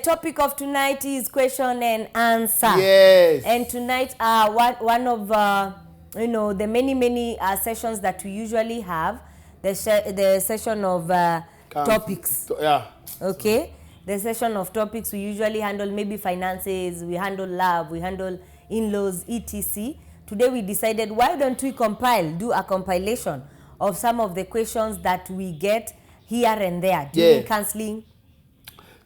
topic of tonight is question and answer. Yes. And tonight, one of the many sessions that we usually have, the session of topics. Yeah. Okay. The session of topics we usually handle maybe finances, we handle love, we handle in-laws, etc. Today we decided, why don't we do a compilation of some of the questions that we get here and there during counseling.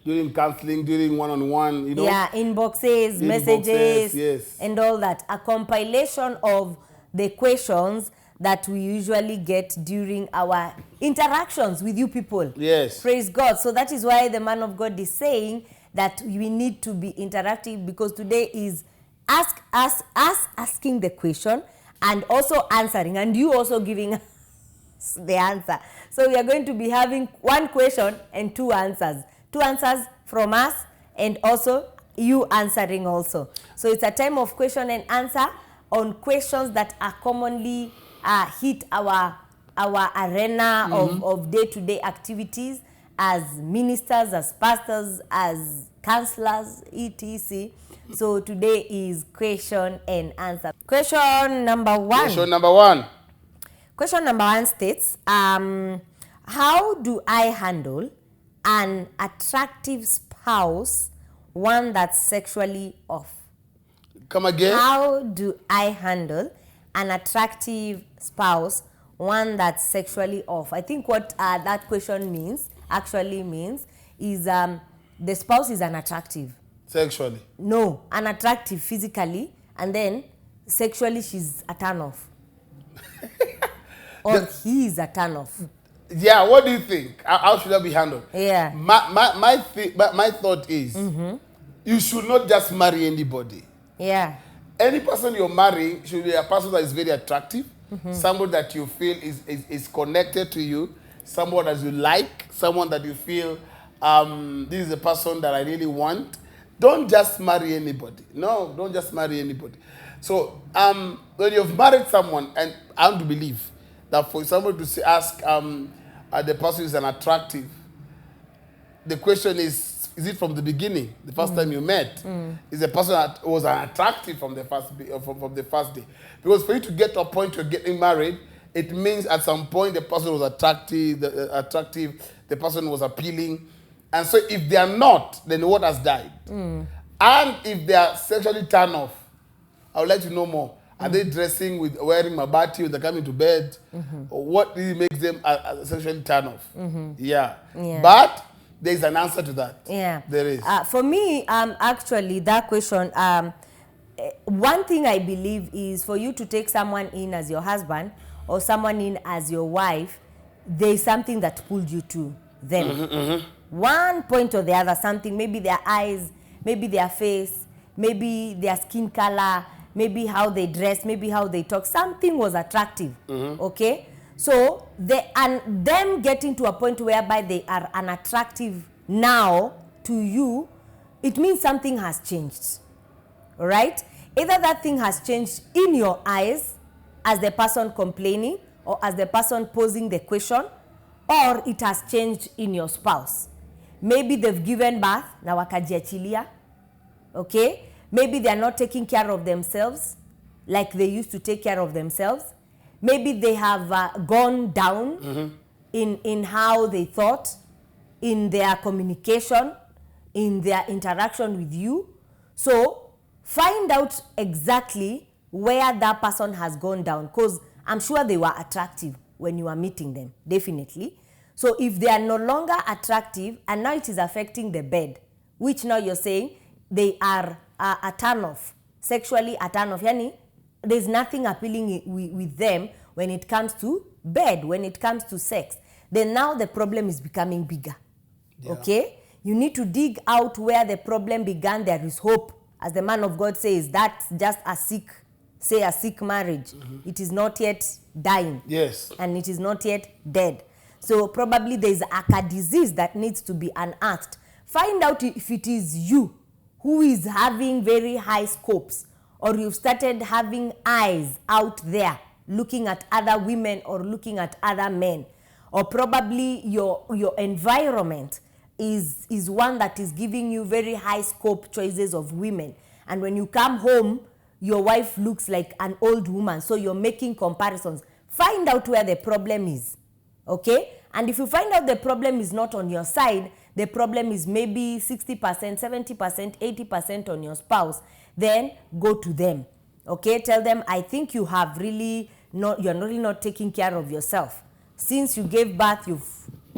During counseling, during one-on-one, you know. Yeah, inboxes, messages, yes, and all that. A compilation of the questions that we usually get during our interactions with you people. Yes. Praise God. So that is why the man of God is saying that we need to be interactive, because today is us asking the question and also answering, and you also giving us the answer. So we are going to be having one question and two answers. Two answers from us and also you answering also. So it's a time of question and answer on questions that are commonly hit our arena of day-to-day activities as ministers, as pastors, as counselors, etc. So today is question and answer. Question number one. Question number one. Question number one states, how do I handle an attractive spouse, one that's sexually off? Come again. How do I handle an attractive spouse, one that's sexually off? I think what that question actually means is the spouse is unattractive. Sexually? No, unattractive physically, and then sexually she's a turn off. Or he is a turn off. Yeah, what do you think? How should that be handled? Yeah. My thought is, you should not just marry anybody. Yeah. Any person you're marrying should be a person that is very attractive, someone that you feel is connected to you, someone that you like, someone that you feel, this is a person that I really want. Don't just marry anybody. No, don't just marry anybody. So when you've married someone, and I want to believe that for somebody to ask the person is unattractive, the question is it from the beginning, the first time you met? Is the person that was unattractive from the first day? Because for you to get to a point you're getting married, it means at some point the person was attractive, the person was appealing. And so if they are not, then what has died? And if they are sexually turned off, I would like to know more. Are they dressing with wearing mabati when they're coming to bed? Or what really makes them sexually turn off? Yeah. But there's an answer to that. Yeah. There is. For me, actually, that question, one thing I believe is for you to take someone in as your husband or someone in as your wife, there's something that pulled you to them. One point or the other, something, maybe their eyes, maybe their face, maybe their skin color, maybe how they dress, maybe how they talk. Something was attractive, okay? So them getting to a point whereby they are unattractive now to you, it means something has changed, all right? Either that thing has changed in your eyes as the person complaining or as the person posing the question, or it has changed in your spouse. Maybe they've given birth, na wakajiachilia, okay? Maybe they are not taking care of themselves like they used to take care of themselves. Maybe they have gone down in how they thought, in their communication, in their interaction with you. So find out exactly where that person has gone down, because I'm sure they were attractive when you were meeting them, definitely. So if they are no longer attractive and now it is affecting the bed, which now you're saying they are a turn-off, sexually a turn-off. Yani, there's nothing appealing with them when it comes to bed, when it comes to sex. Then now the problem is becoming bigger, okay? You need to dig out where the problem began. There is hope. As the man of God says, that's just a sick marriage. It is not yet dying. Yes. And it is not yet dead. So probably there's a disease that needs to be unearthed. Find out if it is you who is having very high scopes, or you've started having eyes out there looking at other women or looking at other men, or probably your environment is one that is giving you very high scope choices of women, and when you come home your wife looks like an old woman, so you're making comparisons. Find out where the problem is, okay? And if you find out the problem is not on your side, the problem is maybe 60%, 70%, 80% on your spouse, then go to them, okay? Tell them, I think you have really not, you're really not taking care of yourself. Since you gave birth,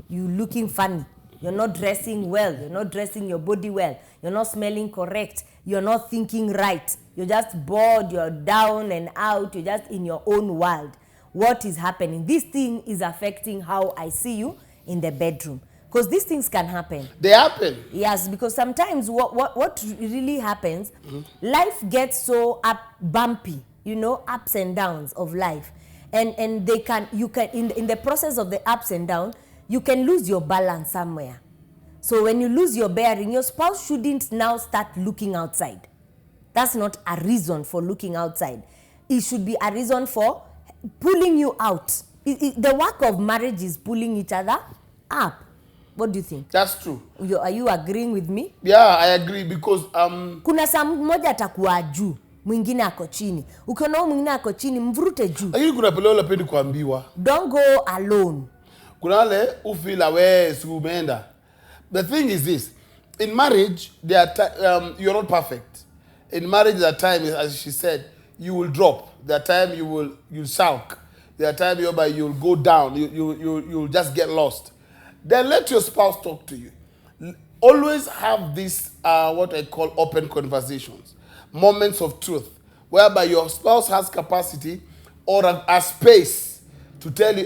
you're looking funny. You're not dressing well. You're not dressing your body well. You're not smelling correct. You're not thinking right. You're just bored. You're down and out. You're just in your own world. What is happening? This thing is affecting how I see you in the bedroom. Because these things can happen. They happen. Yes, because sometimes what really happens, life gets so bumpy, you know, ups and downs of life. And you can in the process of the ups and downs, you can lose your balance somewhere. So when you lose your bearing, your spouse shouldn't now start looking outside. That's not a reason for looking outside. It should be a reason for pulling you out. The work of marriage is pulling each other up. What do you think? That's true. Are you agreeing with me? Yeah, I agree because kuna saa mmoja atakuwa juu, mwingine ako chini. Ukiona mwingine ako chini, mvurute juu. Lakini kuna pale wale pendi kuambiwa. Don't go alone. Kuna wale ufila we umeenda. The thing is this, in marriage you're not perfect. In marriage there are times, as she said, you will drop. There are times you'll sulk. There are times you'll go down. You'll just get lost. Then let your spouse talk to you. Always have this, what I call open conversations, moments of truth, whereby your spouse has capacity or a space to tell you,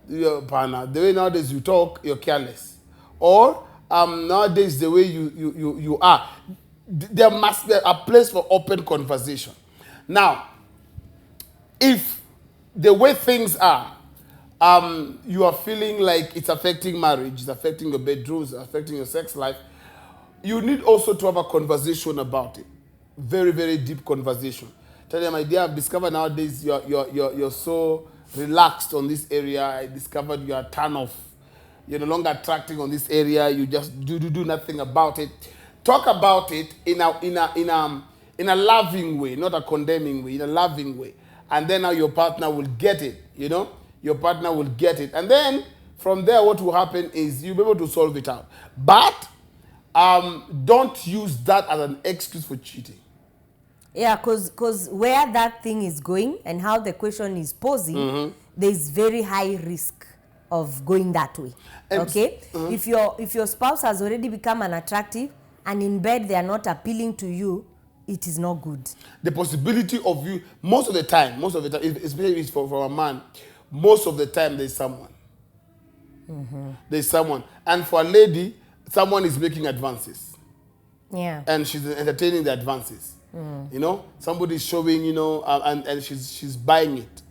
the way nowadays you talk, you're careless. Or nowadays the way you are. There must be a place for open conversation. Now, if the way things are, you are feeling like it's affecting marriage, it's affecting your bedrooms, it's affecting your sex life, you need also to have a conversation about it. Very, very deep conversation. Tell them, my dear, I've discovered nowadays you're so relaxed on this area. I discovered you are turn off. You're no longer attracting on this area. You just do nothing about it. Talk about it in a loving way, not a condemning way, in a loving way. And then now your partner will get it, you know? Your partner will get it. And then from there, what will happen is you'll be able to solve it out. But don't use that as an excuse for cheating. Yeah, because where that thing is going and how the question is posing, there's very high risk of going that way. Okay? If your spouse has already become unattractive and in bed they are not appealing to you, it is not good. The possibility of you, most of the time, especially for a man, most of the time there's someone. There's someone. And for a lady, someone is making advances. Yeah. And she's entertaining the advances. You know, somebody's showing, you know, and she's buying it.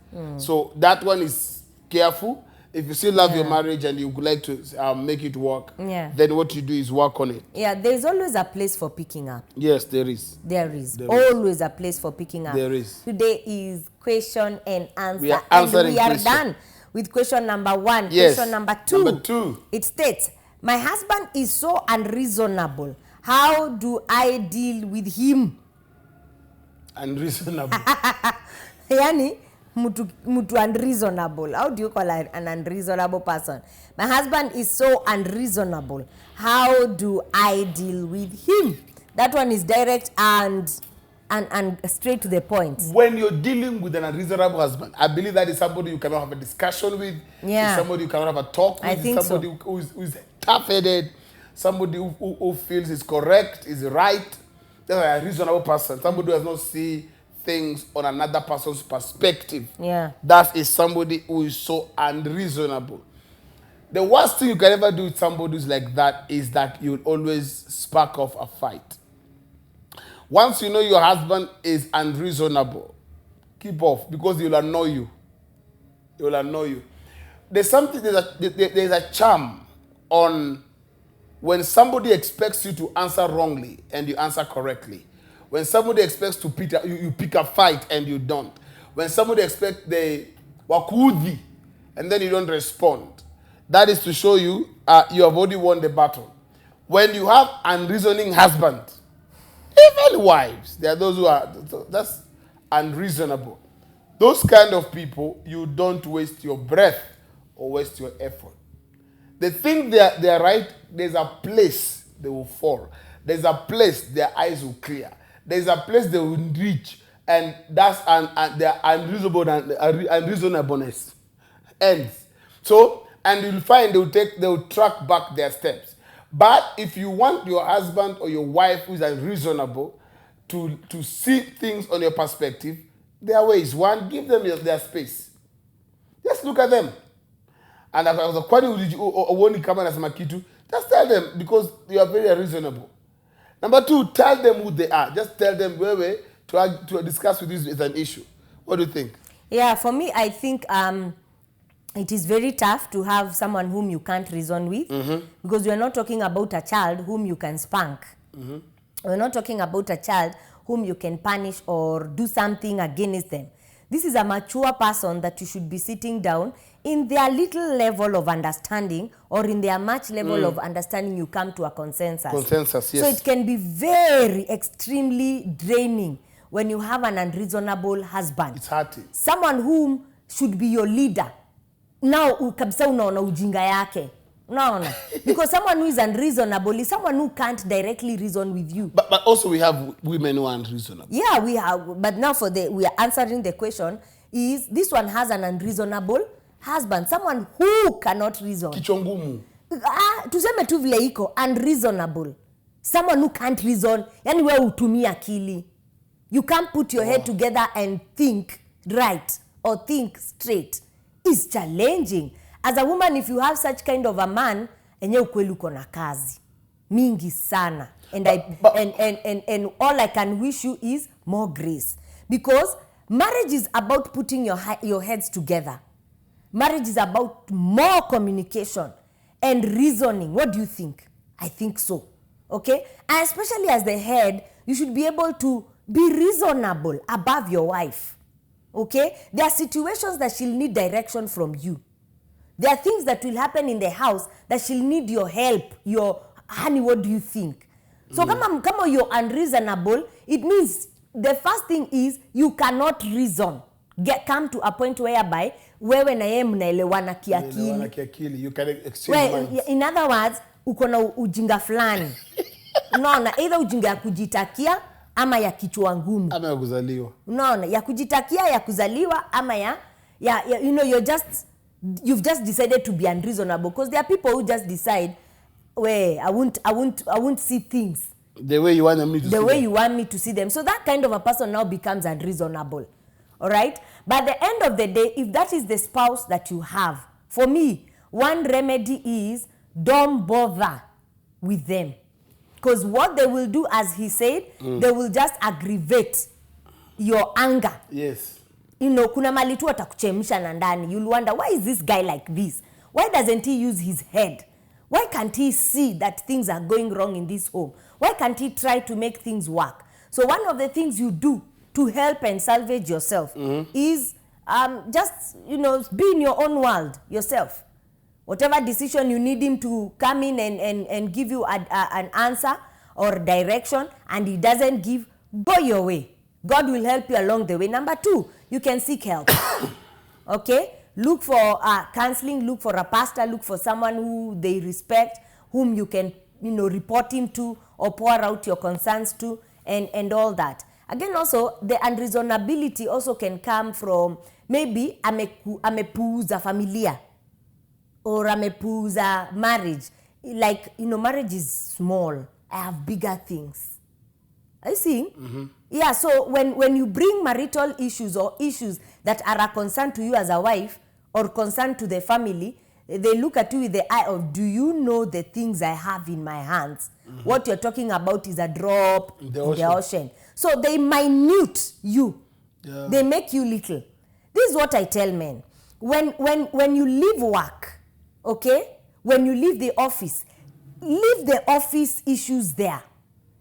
So that one is careful. If you still love your marriage and you would like to make it work, then what you do is work on it. Yeah, there's always a place for picking up. Yes, there is. There is always a place for picking up. There is. Today is question and answer. We are answering and we are done with question number 1. Yes. Question number 2. Number 2. It states, my husband is so unreasonable. How do I deal with him? Unreasonable. Yani, mutu unreasonable. How do you call an unreasonable person? My husband is so unreasonable. How do I deal with him? That one is direct and straight to the point. When you're dealing with an unreasonable husband, I believe that is somebody you cannot have a discussion with. Yeah. It's somebody you cannot have a talk with. I think it's somebody who is tough-headed. Somebody who feels is correct, is right. That's a reasonable person. Somebody who does not see things on another person's perspective. Yeah. That is somebody who is so unreasonable. The worst thing you can ever do with somebody who's like that is that you'll always spark off a fight. Once you know your husband is unreasonable, keep off because he'll annoy you. He will annoy you. There's a charm on when somebody expects you to answer wrongly and you answer correctly. When somebody expects to you pick a fight and you don't. When somebody expects they wakudhi and then you don't respond. That is to show you you have already won the battle. When you have unreasoning husband, even wives, there are those who are, that's unreasonable. Those kind of people, you don't waste your breath or waste your effort. They think they are right. There's a place they will fall. There's a place their eyes will clear. There's a place they will reach, and that's their unreasonableness ends. So, and you'll find they will track back their steps. But if you want your husband or your wife who is unreasonable to see things on your perspective, there are ways. One, give them their space. Just look at them. And kwani uoni kama nasema kitu, just tell them, because you are very reasonable. Number two, tell them who they are. Just tell them where to discuss with this is an issue. What do you think? Yeah, for me, I think it is very tough to have someone whom you can't reason with, because we are not talking about a child whom you can spank. We're not talking about a child whom you can punish or do something against them. This is a mature person that you should be sitting down in their little level of understanding, or in their much level of understanding, you come to a consensus. Consensus, yes. So it can be very extremely draining when you have an unreasonable husband. It's hurting. Someone whom should be your leader. Now kabisa unaona ujinga yake. Unaona? Because someone who is unreasonable is someone who can't directly reason with you. But also we have women who are unreasonable. Yeah, we have. But now we are answering the question, is this one has an unreasonable husband, someone who cannot reason. Kichwa ngumu. Tuseme tu vile iko, unreasonable. Someone who can't reason, yani wewe utumia akili. You can't put your head together and think right or think straight. It's challenging. As a woman, if you have such kind of a man, enye ukweli uko na kazi mingi sana. And and all I can wish you is more grace, because marriage is about putting your heads together. Marriage is about more communication and reasoning. What do you think? I think so. Okay? And especially as the head, you should be able to be reasonable above your wife. Okay? There are situations that she'll need direction from you. There are things that will happen in the house that she'll need your help. Your, honey, what do you think? So kama you're unreasonable, it means the first thing is you cannot reason. Come to a point whereby wewe na yeye mnaelewana kiakili. You can exchange minds. In other words, uko na ujinga fulani. Unaona, either ujinga ya kujitakia ama ya kichwa ngumu. Ama ya kuzaliwa. Unaona, ya kujitakia, ya kuzaliwa, ama ya you know, you've just decided to be unreasonable, because there are people who just decide, well, I won't see things the way you want me to see them. The way you want me to see them. So that kind of a person now becomes unreasonable. All right? But at the end of the day, if that is the spouse that you have, for me, one remedy is don't bother with them. Because what they will do, as he said, they will just aggravate your anger. Yes. You know, kuna mali tu atakuchemsha na ndani. You'll wonder, why is this guy like this? Why doesn't he use his head? Why can't he see that things are going wrong in this home? Why can't he try to make things work? So one of the things you do to help and salvage yourself is just, you know, be in your own world yourself. Whatever decision you need him to come in and give you an answer or direction, and he doesn't give, go your way. God will help you along the way. Number two, you can seek help. Okay? Look for counseling, look for a pastor, look for someone who they respect, whom you can, you know, report him to or pour out your concerns to, and all that. Again, also, the unreasonability also can come from maybe amepuuza familia or amepuuza marriage. Like, you know, marriage is small. I have bigger things. Are you seeing? Yeah, so when you bring marital issues or issues that are a concern to you as a wife or concern to the family, they look at you with the eye of, do you know the things I have in my hands? What you're talking about is a drop in the ocean. So they minute you. Yeah. They make you little. This is what I tell men. When you leave work, okay? When you leave the office issues there.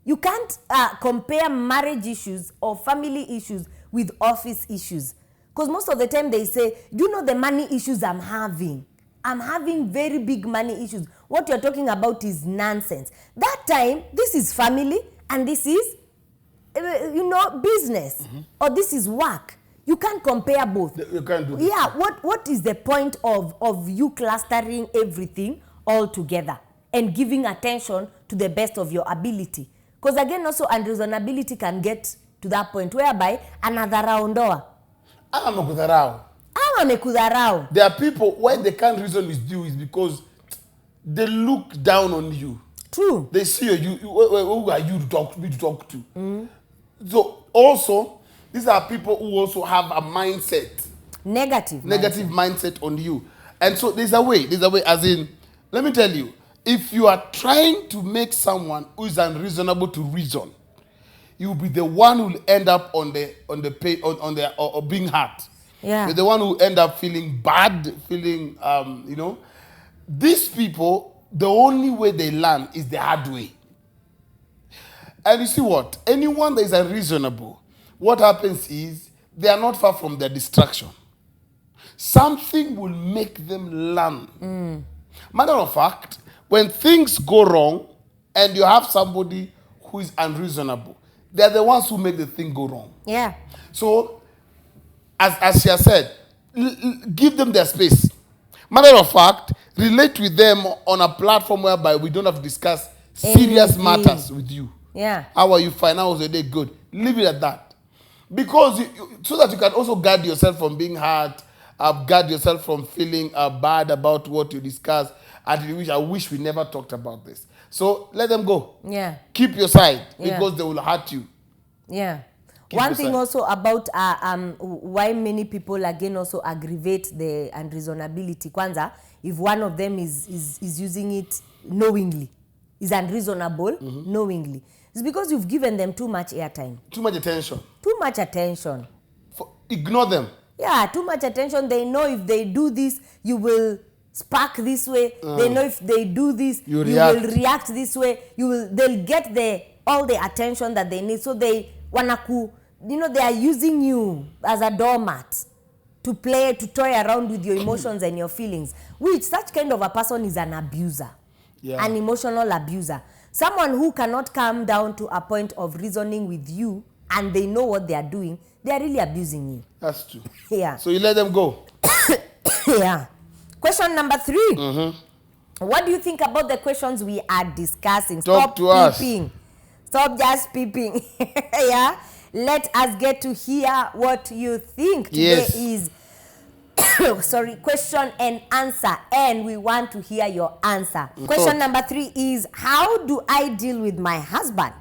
You can't compare marriage issues or family issues with office issues. Because most of the time they say, do you know the money issues I'm having? I'm having very big money issues. What you're talking about is nonsense. That time, this is family and this is, business. Or this is work. You can't compare both. You can't do this. Yeah, what is the point of you clustering everything all together and giving attention to the best of your ability? Because again, also unreasonability can get to that point whereby anadharau ndoa. Ama amekudharau. There are people, why they can't reason with you is because they look down on you. True. They see you, who are you to talk to? So also, these are people who also have a mindset. Negative mindset on you. And so there's a way, as in, let me tell you, if you are trying to make someone who is unreasonable to reason, you'll be the one who will end up on the pain, or being hurt. Yeah. You're the one who end up feeling bad, feeling, These people, the only way they learn is the hard way. And you see what? Anyone that is unreasonable, what happens is they are not far from their distraction. Something will make them learn. Matter of fact, when things go wrong and you have somebody who is unreasonable, they're the ones who make the thing go wrong. Yeah. So, as she has said, give them their space. Matter of fact, relate with them on a platform whereby we don't have to discuss serious matters with you. Yeah. How are you fine? How was your day? Good. Leave it at that. Because so that you can also guard yourself from being hurt, guard yourself from feeling bad about what you discussed. And I wish we never talked about this. So let them go. Yeah. Keep your side Yeah. because they will hurt you. Yeah. Keep One your thing side. also about why many people again also aggravate the unreasonability. Kwanza, if one of them is using it knowingly, is unreasonable knowingly, it's because you've given them too much airtime. Too much attention. Too much attention. Ignore them. Yeah, too much attention. They know if they do this, you will spark this way. They know if they do this, you will react this way. They'll get all the attention that they need. So they they are using you as a doormat to toy around with your emotions and your feelings. Which such kind of a person is an abuser, an emotional abuser. Someone who cannot come down to a point of reasoning with you and they know what they are doing, they are really abusing you. That's true. Yeah. So you let them go. Yeah. Question number 3. What do you think about the questions we are discussing? Talk to peeping. Stop just peeping. Yeah. Let us get to hear what you think. Today is question and answer, and we want to hear your answer. Question number 3 is, how do I deal with my husband?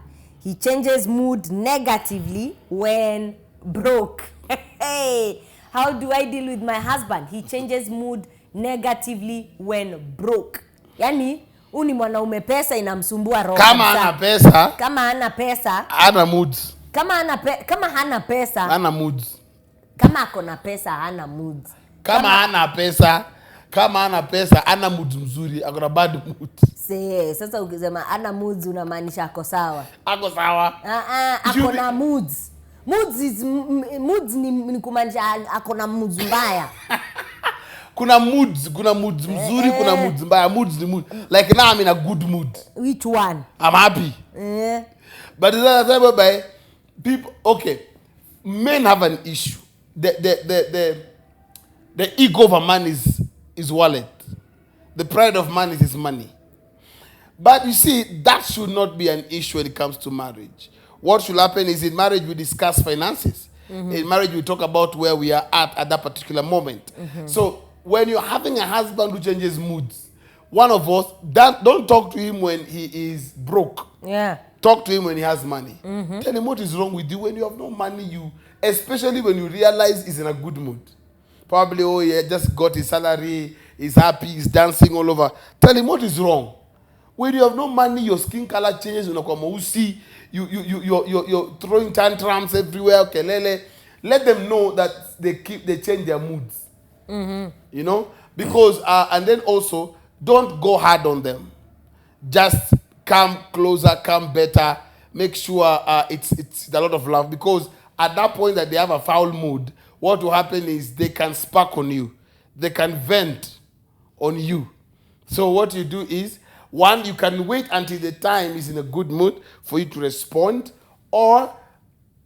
He changes mood negatively when broke. Hey, how do I deal with my husband? He changes mood negatively when broke. Yani, uni mwanaume pesa inamsumbua roho. Kama hana pesa. Kama hana pesa. Hana moods. Kama hana pesa. Hana moods. Kama ako na pesa hana moods. Kama hana pesa, hana moods mzuri, ako na bad mood. Sasa ukisema hana moods unamaanisha ako sawa. Ako sawa. Ako na moods. Moods ni kumaanisha ako na moods mbaya. Kuna moods mzuri, kuna moods mbaya. Moods ni mood. Like now I'm in a good mood. Which one? I'm happy. But the other time by people, okay, men have an issue. The ego of a man is wallet. The pride of man is his money. But you see, that should not be an issue when it comes to marriage. What should happen is in marriage we discuss finances. In marriage we talk about where we are at that particular moment. So when you're having a husband who changes moods, one of us, don't talk to him when he is broke. Yeah. Talk to him when he has money. Tell him what is wrong with you when you have no money. Especially when you realize he's in a good mood. Probably, he just got his salary, he's happy, he's dancing all over. Tell him what is wrong. When you have no money, your skin color changes. You're throwing tantrums everywhere. Kelele. Let them know that they change their moods. You know, because and then also don't go hard on them. Just come closer, come better. Make sure it's a lot of love, because at that point that they have a foul mood, what will happen is they can spark on you. They can vent on you. So what you do is, one, you can wait until the time is in a good mood for you to respond, or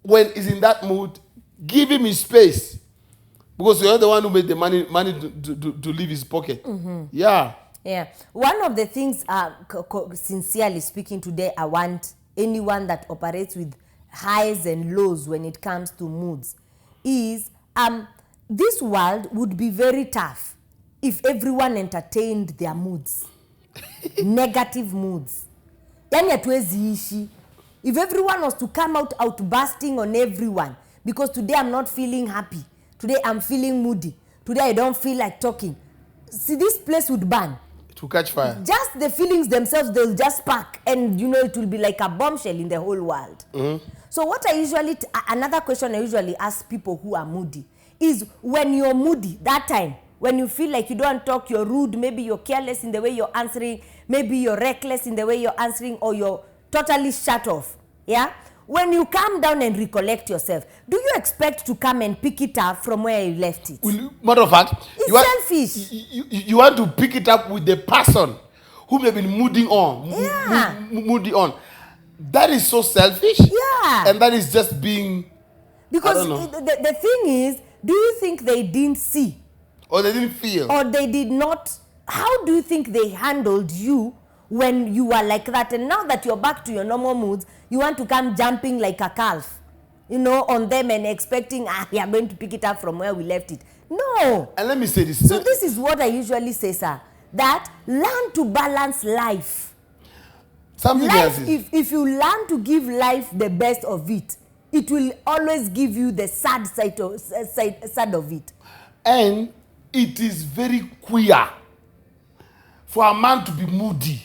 when he's in that mood, give him his space. Because you're the one who made the money to leave his pocket. Yeah. Yeah. One of the things, sincerely speaking today, I want anyone that operates with highs and lows when it comes to moods is this world would be very tough if everyone entertained their moods. Negative moods. Yani hatuwezi ishi. If everyone was to come out bursting on everyone, because today I'm not feeling happy, today I'm feeling moody, today I don't feel like talking, see, this place would burn. It will catch fire. Just the feelings themselves, they'll just spark, and it will be like a bombshell in the whole world. So what I usually, another question I usually ask people who are moody is, when you're moody, that time, when you feel like you don't talk, you're rude, maybe you're careless in the way you're answering, maybe you're reckless in the way you're answering, or you're totally shut off, yeah? When you calm down and recollect yourself, do you expect to come and pick it up from where you left it? Matter of fact, it's selfish. You want to pick it up with the person who may be moody on. That is so selfish. Yeah. And that is just being... Because the thing is, do you think they didn't see? Or they didn't feel? Or they did not... How do you think they handled you when you were like that? And now that you're back to your normal moods, you want to come jumping like a calf, on them and expecting, we are going to pick it up from where we left it. No. And let me say this. So this is what I usually say, sir, that learn to balance life. Something else is... If you learn to give life the best of it, it will always give you the sad side of it. And it is very queer for a man to be moody.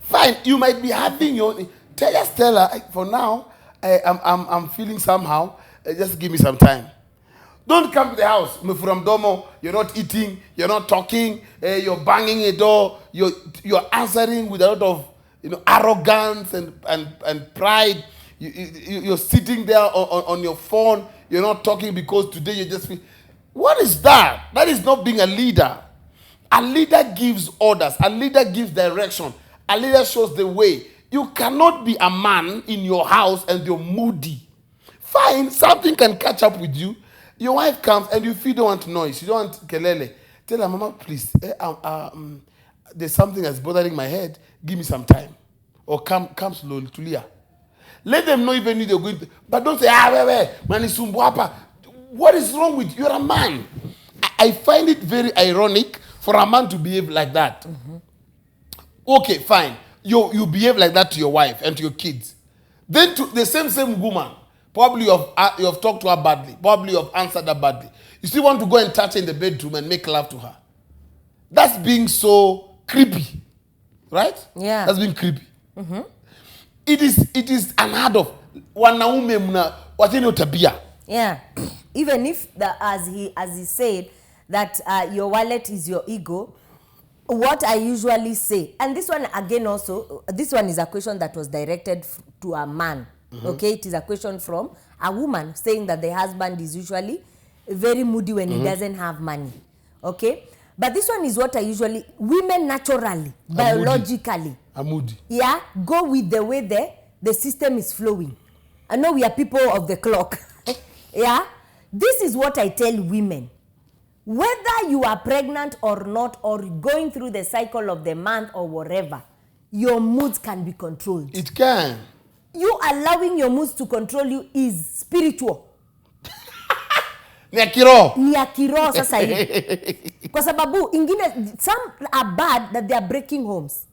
Fine, you might be having your... Just tell her, for now, I'm feeling somehow. Just give me some time. Don't come to the house. You're not eating, you're not talking, you're banging a door, you're answering with a lot of arrogance and pride. You're sitting there on your phone, you're not talking because today you just feel... What is that? That is not being a leader. A leader gives orders. A leader gives direction. A leader shows the way. You cannot be a man in your house and you're moody. Fine, something can catch up with you. Your wife comes and you feel you don't want noise. You don't want kelele. Tell her, Mama, please, there's something that's bothering my head. Give me some time. Or come slowly to Leah. Let them know even if they're going to, but don't say, manisumbuapa. What is wrong with you? You're a man. I find it very ironic for a man to behave like that. Okay, fine. You behave like that to your wife and to your kids. Then to the same woman, probably you have talked to her badly. Probably you have answered her badly. You still want to go and touch her in the bedroom and make love to her. That's being so creepy. Right? Yeah. That's being creepy. It is unheard of. Wanaume mna wateni tabia. Yeah. Even if as he said that your wallet is your ego, what I usually say, and this one again also, this one is a question that was directed to a man. Okay, it is a question from a woman saying that the husband is usually very moody when he doesn't have money. Okay, but this one is what I usually, women naturally, biologically, are moody. Yeah, go with the way the system is flowing. I know we are people of the clock. Yeah, this is what I tell women. Whether you are pregnant or not, or going through the cycle of the month or whatever, your moods can be controlled. It can. You allowing your moods to control you is spiritual. Ni akiro sasa hivi. Kwa sababu ingine, some are bad that they are breaking homes.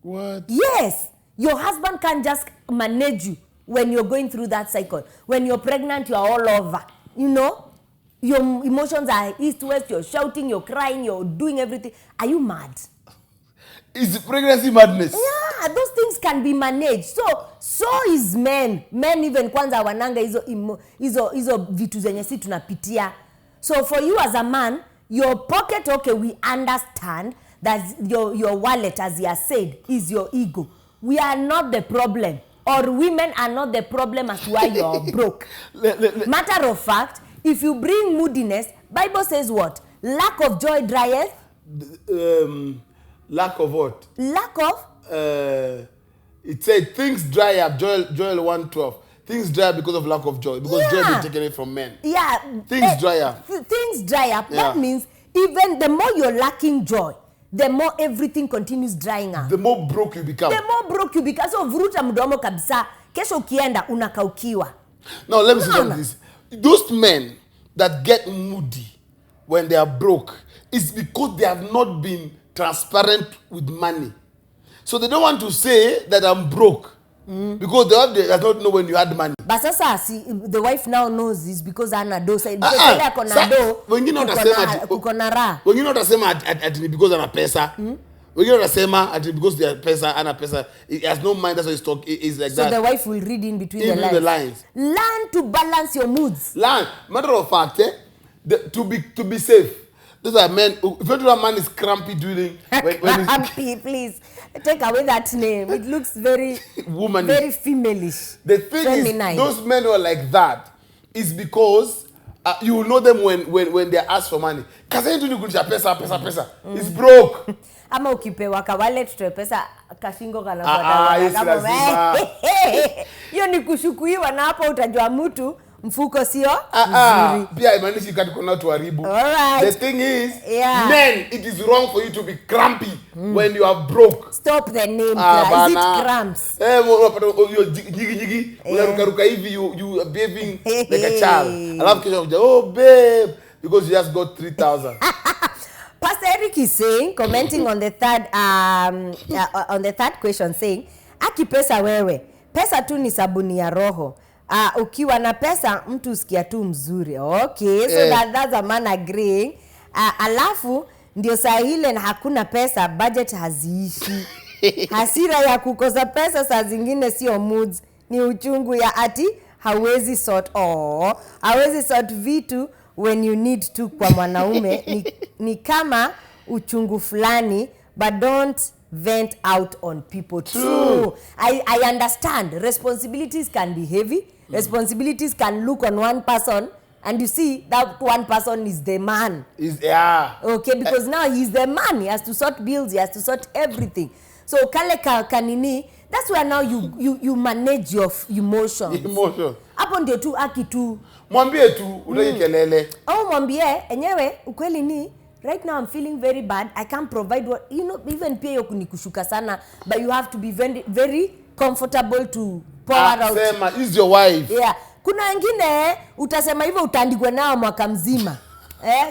What? Yes. Your husband can't just manage you when you're going through that cycle. When you're pregnant, you're all over. Your emotions are east, west, you're shouting, you're crying, you're doing everything. Are you mad? It's pregnancy madness. Yeah, those things can be managed. So is men. Men even kwanza wananga hizo vitu zenye si tunapitia. So for you as a man, your pocket, okay, we understand that your wallet, as you said, is your ego. We are not the problem. Or women are not the problem as to why you're broke. Matter of fact, if you bring moodiness, Bible says what? Lack of joy drieth. Lack of what? Lack of. It said things dry up. Joel 1:12. Things dry up because of lack of joy. Because joy has been taken away from men. Yeah. Things dry up. Things dry up. Yeah. That means even the more you're lacking joy, the more everything continues drying up. The more broke you become. The more broke you become. So vuruta mdomo kabisa. Kesho ukienda unakaukiwa. Now let me say this. Those men that get moody when they are broke is because they have not been transparent with money. So they don't want to say that I'm broke. Because they don't know when you had money. But sasa the wife now knows this because ana do say wengine watasema ati because ana pesa. Wengine watasema ati because they are pesa ana pesa. It has no mind, that's why it's like that. So the wife will read in between the lines. Learn to balance your moods. Learn. Matter of fact, to be safe. Those are men. If you a man is crampy during crampy, please take away that name. It looks very womanish, very femalish. The thing feminine. Is, those men who are like that is because you will know them when they ask for money. Kaza yetu ni kulisha pesa. It's broke. Ama ukipewa kawale tutoe pesa kashingo kana kwa hiyo ni kushukuiwa na hapo utajua mtu mfuko sio mzuri. Pia imanishi katikona watu haribu. The thing is, men, it is wrong for you to be crampy when you are broke. Stop the name. Is it cramps? You're jiggy. Unaruka hivi, you are behaving like a child. Alafu kisha uja, oh babe, because you just got 3,000. Pastor Eric is saying, commenting on the third question, saying, aki pesa wewe, pesa tu ni sabuni ya roho. Ukiwa na pesa mtu usikia tu mzuri. Okay, so that's a man agreeing. Alafu ndio saa ile na hakuna pesa, budget haziishi. Hasira ya kukosa pesa saa zingine sio moods, ni uchungu ya ati hawezi sort vitu when you need to kwa mwanaume. ni kama uchungu fulani, but don't vent out on people. True. I understand responsibilities can be heavy. Responsibilities can look on one person and you see that one person is the man. Okay, because now he's the man. He has to sort bills, he has to sort everything. So kale kanini, that's where now you manage your emotions. Hapo ndio tu aki tu. Mwambie tu utaki kelele. Au mwambie enyewe ukweli ni right now I'm feeling very bad. I can't provide what even pia yo kunikushuka sana, but you have to be very, very comfortable to pour out. Sema is your wife. Yeah. Kuna wengine utasema hivyo utaandikwa nao mwaka mzima.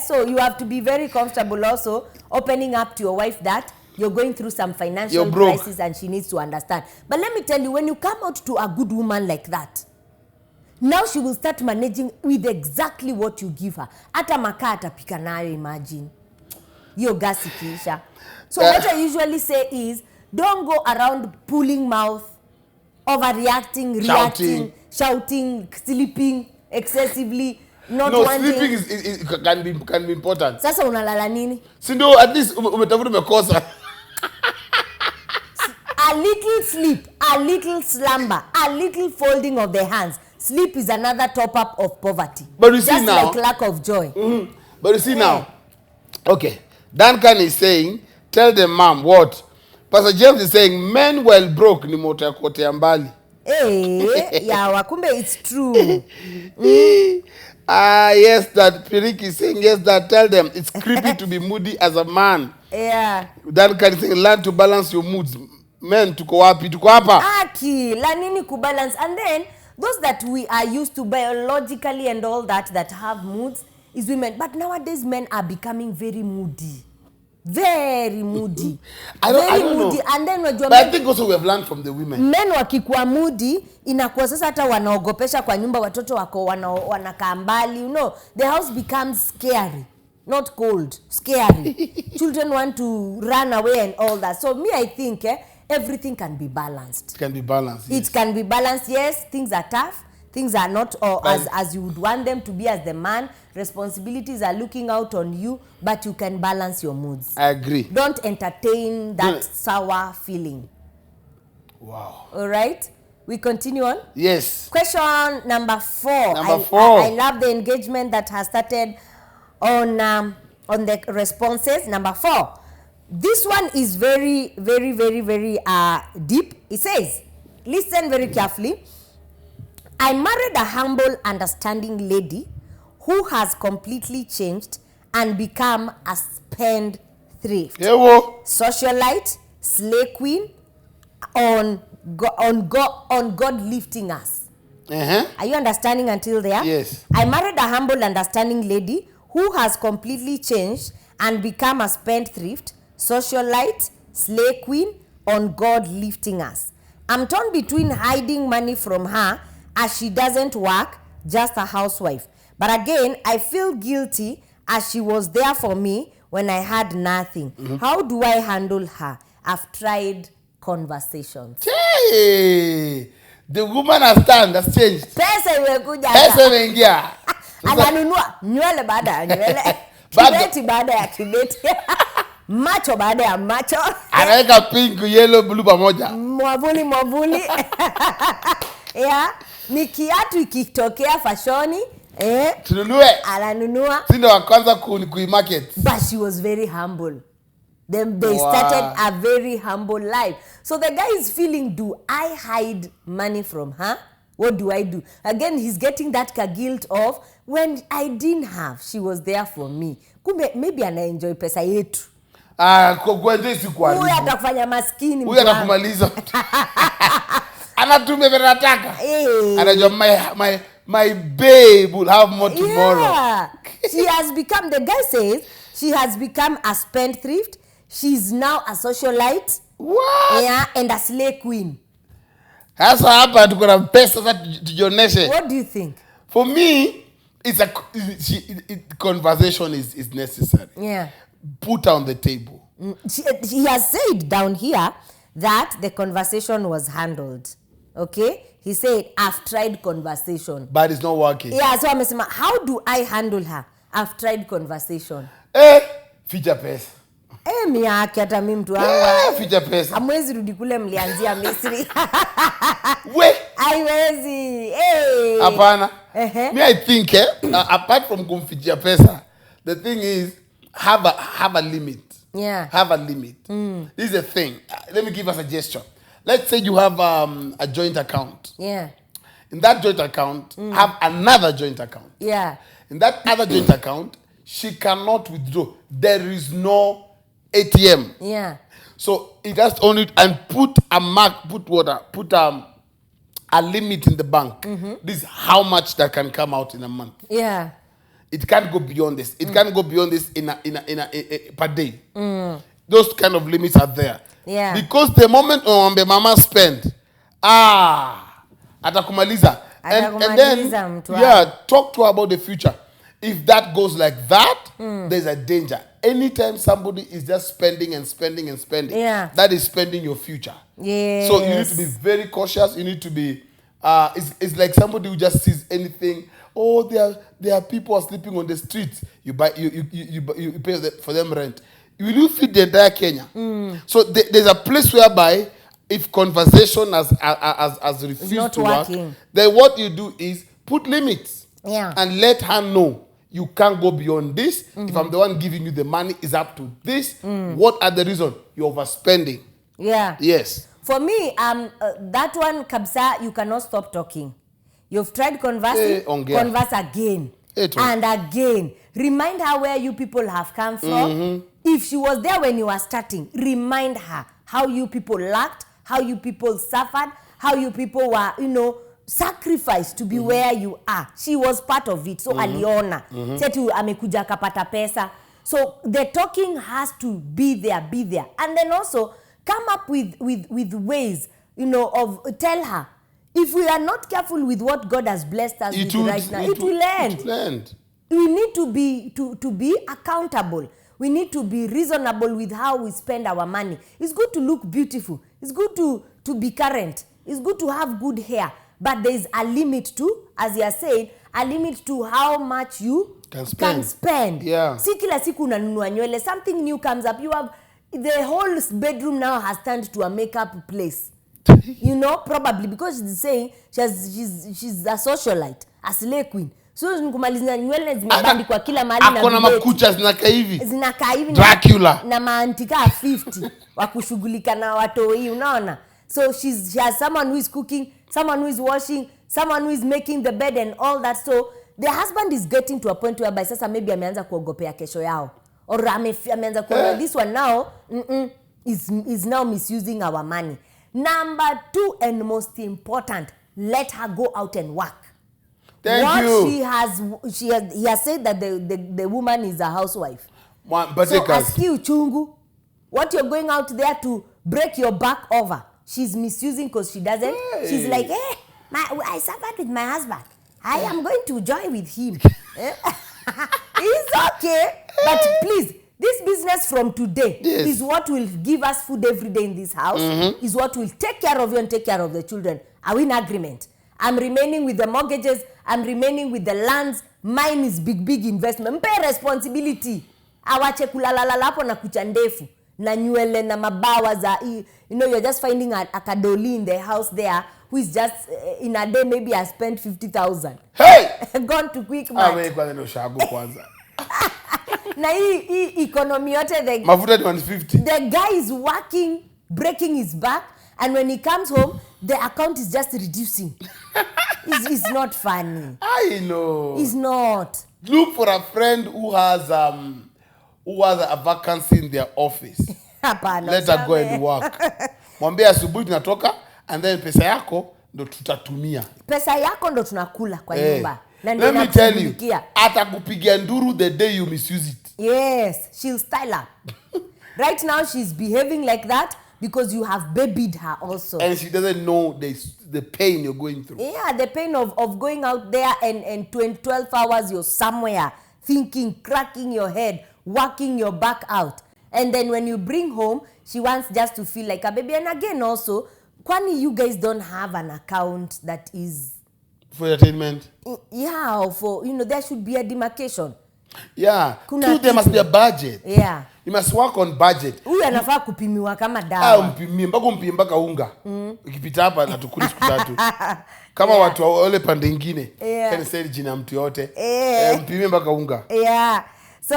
So you have to be very comfortable also opening up to your wife that you're going through some financial crisis and she needs to understand. But let me tell you, when you come out to a good woman like that, now she will start managing with exactly what you give her. Hata makaa atapika nayo, imagine. Yo gasi kisha. So what I usually say is, don't go around pulling mouth, overreacting, reacting, shouting, sleeping excessively, not wanting. Sleeping can be important. Sasa unalala nini? Si ndio at least umetafuta umekosa. A little sleep, a little slumber, a little folding of the hands. Sleep is another top up of poverty. But you see just now, like lack of joy. But you see now, okay, Duncan is saying, tell the mom what? Pastor James is saying, men well broke ni moto ya kote mbali. Yeah, wakumbe it's true. Yes, that Pirik is saying, yes, that tell them it's creepy to be moody as a man. Yeah. Duncan is saying, learn to balance your moods. Men, tuko wapi? Tuko hapa. Aki, la nini kubalance. And then, those that we are used to biologically and all that have moods is women. But nowadays, men are becoming very moody. Very moody. I don't moody. Know. And then, but I think also we have learned from the women. Men wakikuwa moody, inakuwa sasa hata wanaogopesha kwa nyumba, watoto wako wanakaa mbali. You know, the house becomes scary. Not cold, scary. Children want to run away and all that. So me, I think everything can be balanced. It can be balanced. Yes. It can be balanced. Yes, things are tough. Things are not as you would want them to be as the man. Responsibilities are looking out on you, but you can balance your moods. I agree. Don't entertain that sour feeling. Wow. All right? We continue on? Yes. Question number 4. Number 4. I love the engagement that has started on on the responses. Number 4. This one is very, very, very, very deep. It says, listen very carefully. I married a humble, understanding lady who has completely changed and become a spendthrift. Socialite, slay queen, on God lifting us. Are you understanding until there? Yes. I married a humble, understanding lady who has completely changed and become a spendthrift, socialite, slay queen, on God lifting us. I'm torn between hiding money from her as she doesn't work, just a housewife. But again, I feel guilty as she was there for me when I had nothing. How do I handle her? I've tried conversations. Hey, the woman has changed. Pesa imekuja. Pesa imeingia. Ananunua nywele baada ya nywele. Kibeti baada ya kibeti. Macho baada ya macho. Anaweka pink, yellow, blue pamoja. Mwavuli. Yeah. Ni kiatu ikitokea fashoni. Tununue. Ananunua. Sindo wa kwanza kui-market. But she was very humble. They started a very humble life. So the guy is feeling, do I hide money from her? What do I do? Again, he's getting that guilt of, when I didn't have, she was there for me. Kumbe, maybe ana enjoy pesa yetu. Kuenjoy si kuharibu. Huyu atakufanya maskini. Huyu atakumaliza. Anatumia vile anataka. Anajua my babe will have more tomorrow. Yeah. She has become, the guy says, she has become a spendthrift. She's now a socialite. What? Yeah, and a slay queen. Sasa hapa tuko na pesa za tujoneshe. What do you think? For me, conversation is necessary. Yeah. Put her on the table. He has said down here that the conversation was handled. Okay? He said, I've tried conversation. But it's not working. Yeah, so amesema, how do I handle her? I've tried conversation. Ficha pesa. Miaki hata mimi mtu wangu. Ficha pesa. Amwezi rudi kule mlianzia Misri. We. Haiwezi. Hapana. Me, I think, apart from kumfichia pesa, the thing is, have a limit. Yeah. Have a limit. This is a thing. Let me give a suggestion. Let's say you have a joint account. Yeah. In that joint account, have another joint account. Yeah. In that other joint account, she cannot withdraw. There is no ATM. Yeah. So it has only, and put a limit in the bank. This is how much that can come out in a month. Yeah. It can't go beyond this. It can't go beyond this in a per day. Those kind of limits are there. Yeah. Because the moment mama spend, atakumaliza. And then, talk to her about the future. If that goes like that, there's a danger. Anytime somebody is just spending and spending and spending, that is spending your future. Yes. So you need to be very cautious. You need to be, it's like somebody who just sees anything. Oh, there are people sleeping on the streets. You pay for them rent. Will you feed the entire Kenya? So there's a place whereby if conversation has refused to work, then what you do is put limits and let her know you can't go beyond this. If I'm the one giving you the money, it's up to this. What are the reasons? You're overspending. Yeah. Yes. For me, that one, kabisa, you cannot stop talking. You've tried conversing, converse again and again. Remind her where you people have come from. If she was there when you were starting, remind her how you people lacked, how you people suffered, how you people were, sacrificed to be where you are. She was part of it. So aliona. Setu amekuja kapata pesa. So the talking has to be there. And then also come up with ways, of tell her, if we are not careful with what God has blessed us with right now, it will end. We need to be accountable. We need to be reasonable with how we spend our money. It's good to look beautiful. It's good to be current. It's good to have good hair. But there is a limit to, as you are saying, a limit to how much you can spend. Yeah. Si kila siku unanunua nywele. Something new comes up. You have, the whole bedroom now has turned to a makeup place. Probably because she's saying she's a socialite, a slay queen. So nikumalizia nywele zimebandikwa kila mahali na akona makucha zinakaa hivi. Zinakaa hivi Dracula. Na maantika 50 wa kushughulika na watoi, unaona? So she has someone who is cooking, someone who is washing, someone who is making the bed and all that. So the husband is getting to a point whereby sasa maybe ameanza kuogopea kesho yao. Or ameanza kuona this one now is now misusing our money. Number 2 and most important, let her go out and work. Thank you. He has said that the woman is a housewife. So aski uchungu. What you're going out there to break your back over, she's misusing because she doesn't. Hey. She's like, hey, I suffered with my husband. I am going to join with him. It's okay. But please, this business from today is what will give us food every day in this house, is what will take care of you and take care of the children. Are we in agreement? I'm remaining with the mortgages. I'm remaining with the lands. Mine is big investment. Mpe responsibility. Awache kulalala hapo na kucha ndefu. Na nywele na mabawa za, you're just finding a kadoli in the house there who is just, in a day maybe I spent 50,000. Hey! Gone to quick match. Awe kwa neno shago kwanza. Na hii economy yote mafuta ni 150. The guy is working, breaking his back, and when he comes home, the account is just reducing. It's not funny. I know. It's not. Look for a friend who has a vacancy in their office. Let her go and work. Mwambie asubuhi tunatoka and then pesa yako ndo tutatumia. Pesa yako ndo tunakula kwa nyumba. Let me tell you, atakupigia nduru the day you misuse it. Yes, she'll style up. Right now she's behaving like that because you have babied her also. And she doesn't know the pain you're going through. Yeah, the pain of going out there and 12 hours you're somewhere thinking, cracking your head, working your back out. And then when you bring home, she wants just to feel like a baby. And again also, kwani you guys don't have an account that is for entertainment? Yeah, or for, there should be a demarcation. Yeah. There must be a budget. Yeah. You must work on budget. Huyu anafaa kupimiwa kama dawa. Mpimie mpaka unga. Ukipita hapa na tukuli siku 3. Kama watu wale pande nyingine. Can say jina mtu yote. Mpimie mpaka unga. Yeah. So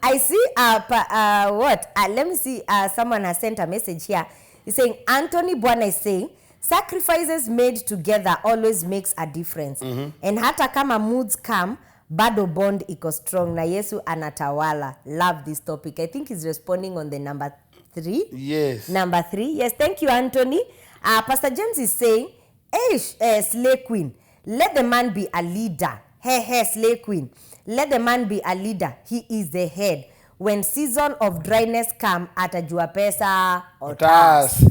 I see let me see, someone has sent a message here. He's saying Anthony Bwana is saying sacrifices made together always makes a difference. And hata kama moods come, bado bond iko strong na Yesu anatawala. Love this topic. I think he's responding on the number 3. Yes. Number 3. Yes, thank you, Anthony. Pastor James is saying, slay queen, let the man be a leader. Hey, slay queen. Let the man be a leader. He is the head. When season of dryness come, atajua pesa otas.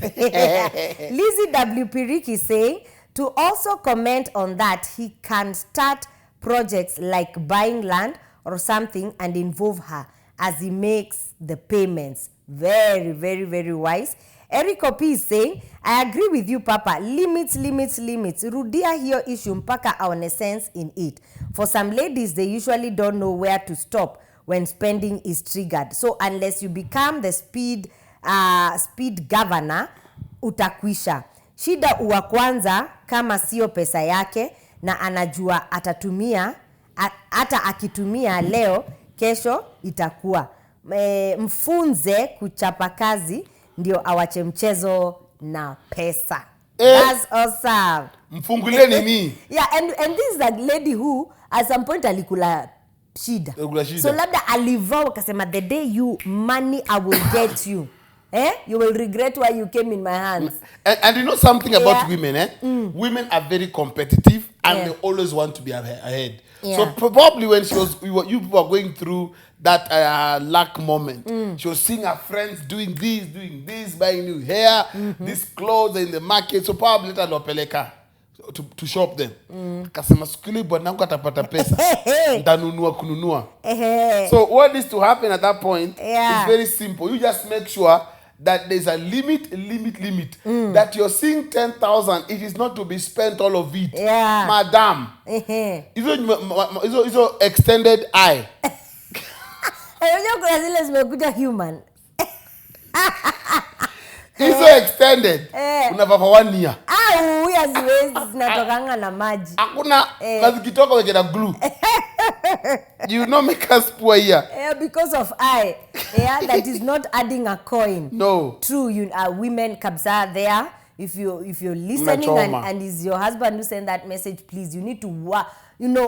Lizzie W. Pirik is saying, to also comment on that, he can start projects like buying land or something and involve her as he makes the payments. Very, very, very wise. Eric Opi is saying, I agree with you, Papa. Limits. Rudia hiyo issue mpaka aone sense in it. For some ladies, they usually don't know where to stop when spending is triggered. So unless you become the speed governor, utakwisha. Shida uwa kwanza kama sio pesa yake na anajua atatumia, hata akitumia leo, kesho itakuwa. Mfunze kuchapa kazi ndio awache mchezo na pesa. That's awesome. Mfungulie nini? Yeah, and this is a lady who at some point alikula shida. So labda alivao kasema the day you money I will get you. You will regret why you came in my hands. And you know something about women, Women are very competitive and they always want to be ahead. Yeah. So probably when you were going through that lack moment, she was seeing her friends doing this, buying new hair, these clothes in the market. So probably let her lopeleka to shop them. Kasema skuli bwanangu atapata pesa. Ndanunua kununua. So what needs to happen at that point is very simple. You just make sure that there's a limit. That you're seeing 10,000, it is not to be spent all of it. Yeah. Madam. Is extended eye. Unajua kuna zile zimekuja human. It's so extended. Unavaa for 1 year. Au haziwezi zinatokanga na maji. Hakuna na zikitoka weke na glue. You know make us poor here. Because of that is not adding a coin. No. True, you women kabisa there. If you're listening and is your husband who send that message, please, you need to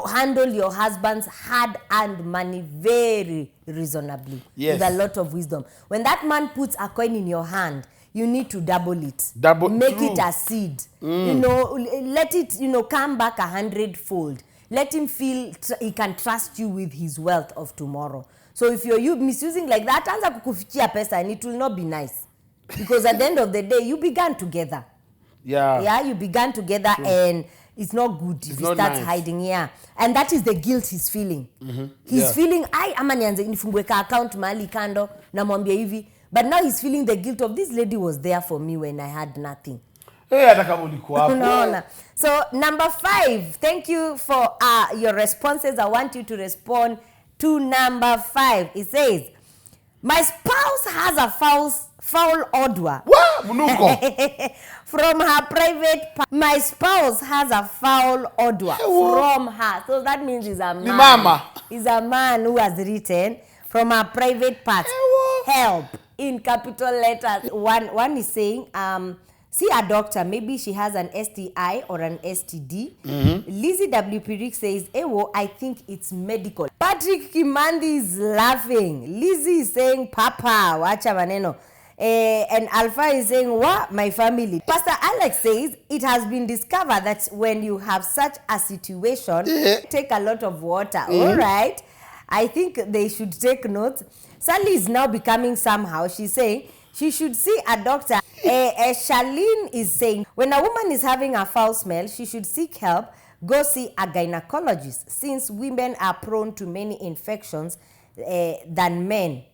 handle your husband's hard-earned money very reasonably. Yes. With a lot of wisdom. When that man puts a coin in your hand, you need to double it. Make it a seed. Let it come back 100-fold. Let him feel he can trust you with his wealth of tomorrow. So if you're misusing like that, anza kukufichia pesa, and it will not be nice. Because at the end of the day, you began together. Yeah, you began together. True. And it's not good if he starts hiding. Yeah. And that is the guilt he's feeling. He's feeling, ama nianze nifungue ka account mahali kando na mwambie hivi. But now he's feeling the guilt of this lady was there for me when I had nothing. No. So number 5, thank you for your responses. I want you to respond to number 5. It says, my spouse has a foul odor. From her private part. My spouse has a foul odor from her. So that means he's a man. He's a man who has written from her private part. Help in capital letters. One is saying, see a doctor. Maybe she has an STI or an STD. Lizzie W. Pirik says, I think it's medical. Patrick Kimandi is laughing. Lizzie is saying, Papa, wacha maneno. And Alpha is saying, what? My family. Pastor Alex says, it has been discovered that when you have such a situation, take a lot of water. All right. I think they should take notes. Sally is now becoming somehow. She's saying, she should see a doctor. Charlene is saying, when a woman is having a foul smell, she should seek help. Go see a gynecologist, since women are prone to many infections than men.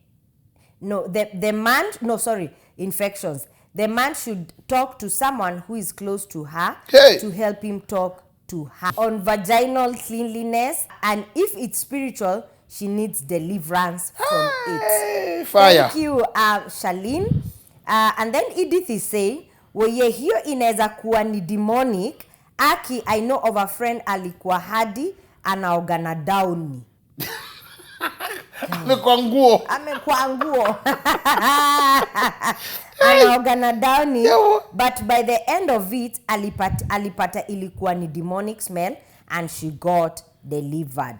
Infections. The man should talk to someone who is close to her to help him talk to her. On vaginal cleanliness, and if it's spiritual, she needs deliverance from it. Fire. Thank you, Charlene. And then Edith is saying, hiyo inaweza kuwa ni demonic. Aki, I know of a friend alikuwa hadi anaoga na dauni. Amekuwa nguo. Anaoga na dauni. But by the end of it, alipata ilikuwa ni demonic smell, and she got delivered.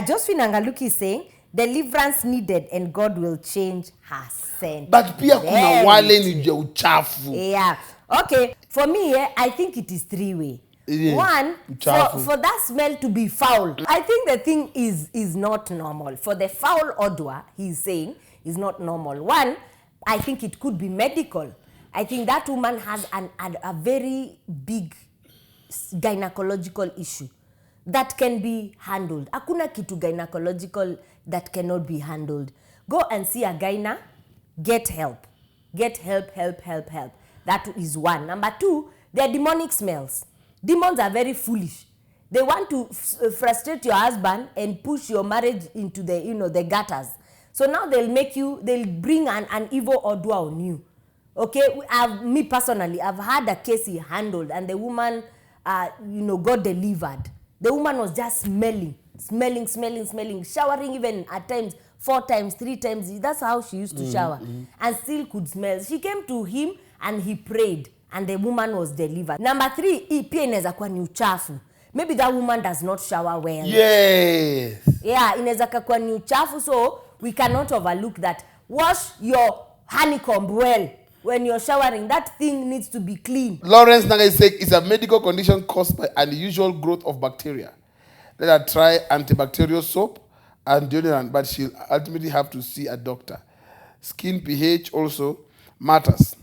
Josephine Angaluki is saying, deliverance needed and God will change her scent. But pia kuna wale ni uchafu. Yeah. Okay. For me, I think it is 3-way. One, for that smell to be foul. I think the thing is not normal. For the foul odor, he's saying, is not normal. One, I think it could be medical. I think that woman has a very big gynecological issue that can be handled. Hakuna kitu gynecological that cannot be handled. Go and see a gyna, get help. Get help. That is one. Number 2, there are demonic smells. Demons are very foolish. They want to frustrate your husband and push your marriage into the gutters. So now they'll bring an evil odor on you. Okay, me personally, I've had a case he handled, and the woman, got delivered. The woman was just smelling, showering even at times 4 times, 3 times. That's how she used to shower, and still could smell. She came to him and he prayed, and the woman was delivered. Number 3, pia inaweza kuwa ni uchafu. Maybe that woman does not shower well. Yes. Yeah, inaweza kuwa ni uchafu, so we cannot overlook that. Wash your honeycomb well. When you're showering, that thing needs to be clean. Lawrence Naga is saying it's a medical condition caused by unusual growth of bacteria. Let her try antibacterial soap and deodorant, but she'll ultimately have to see a doctor. Skin pH also matters.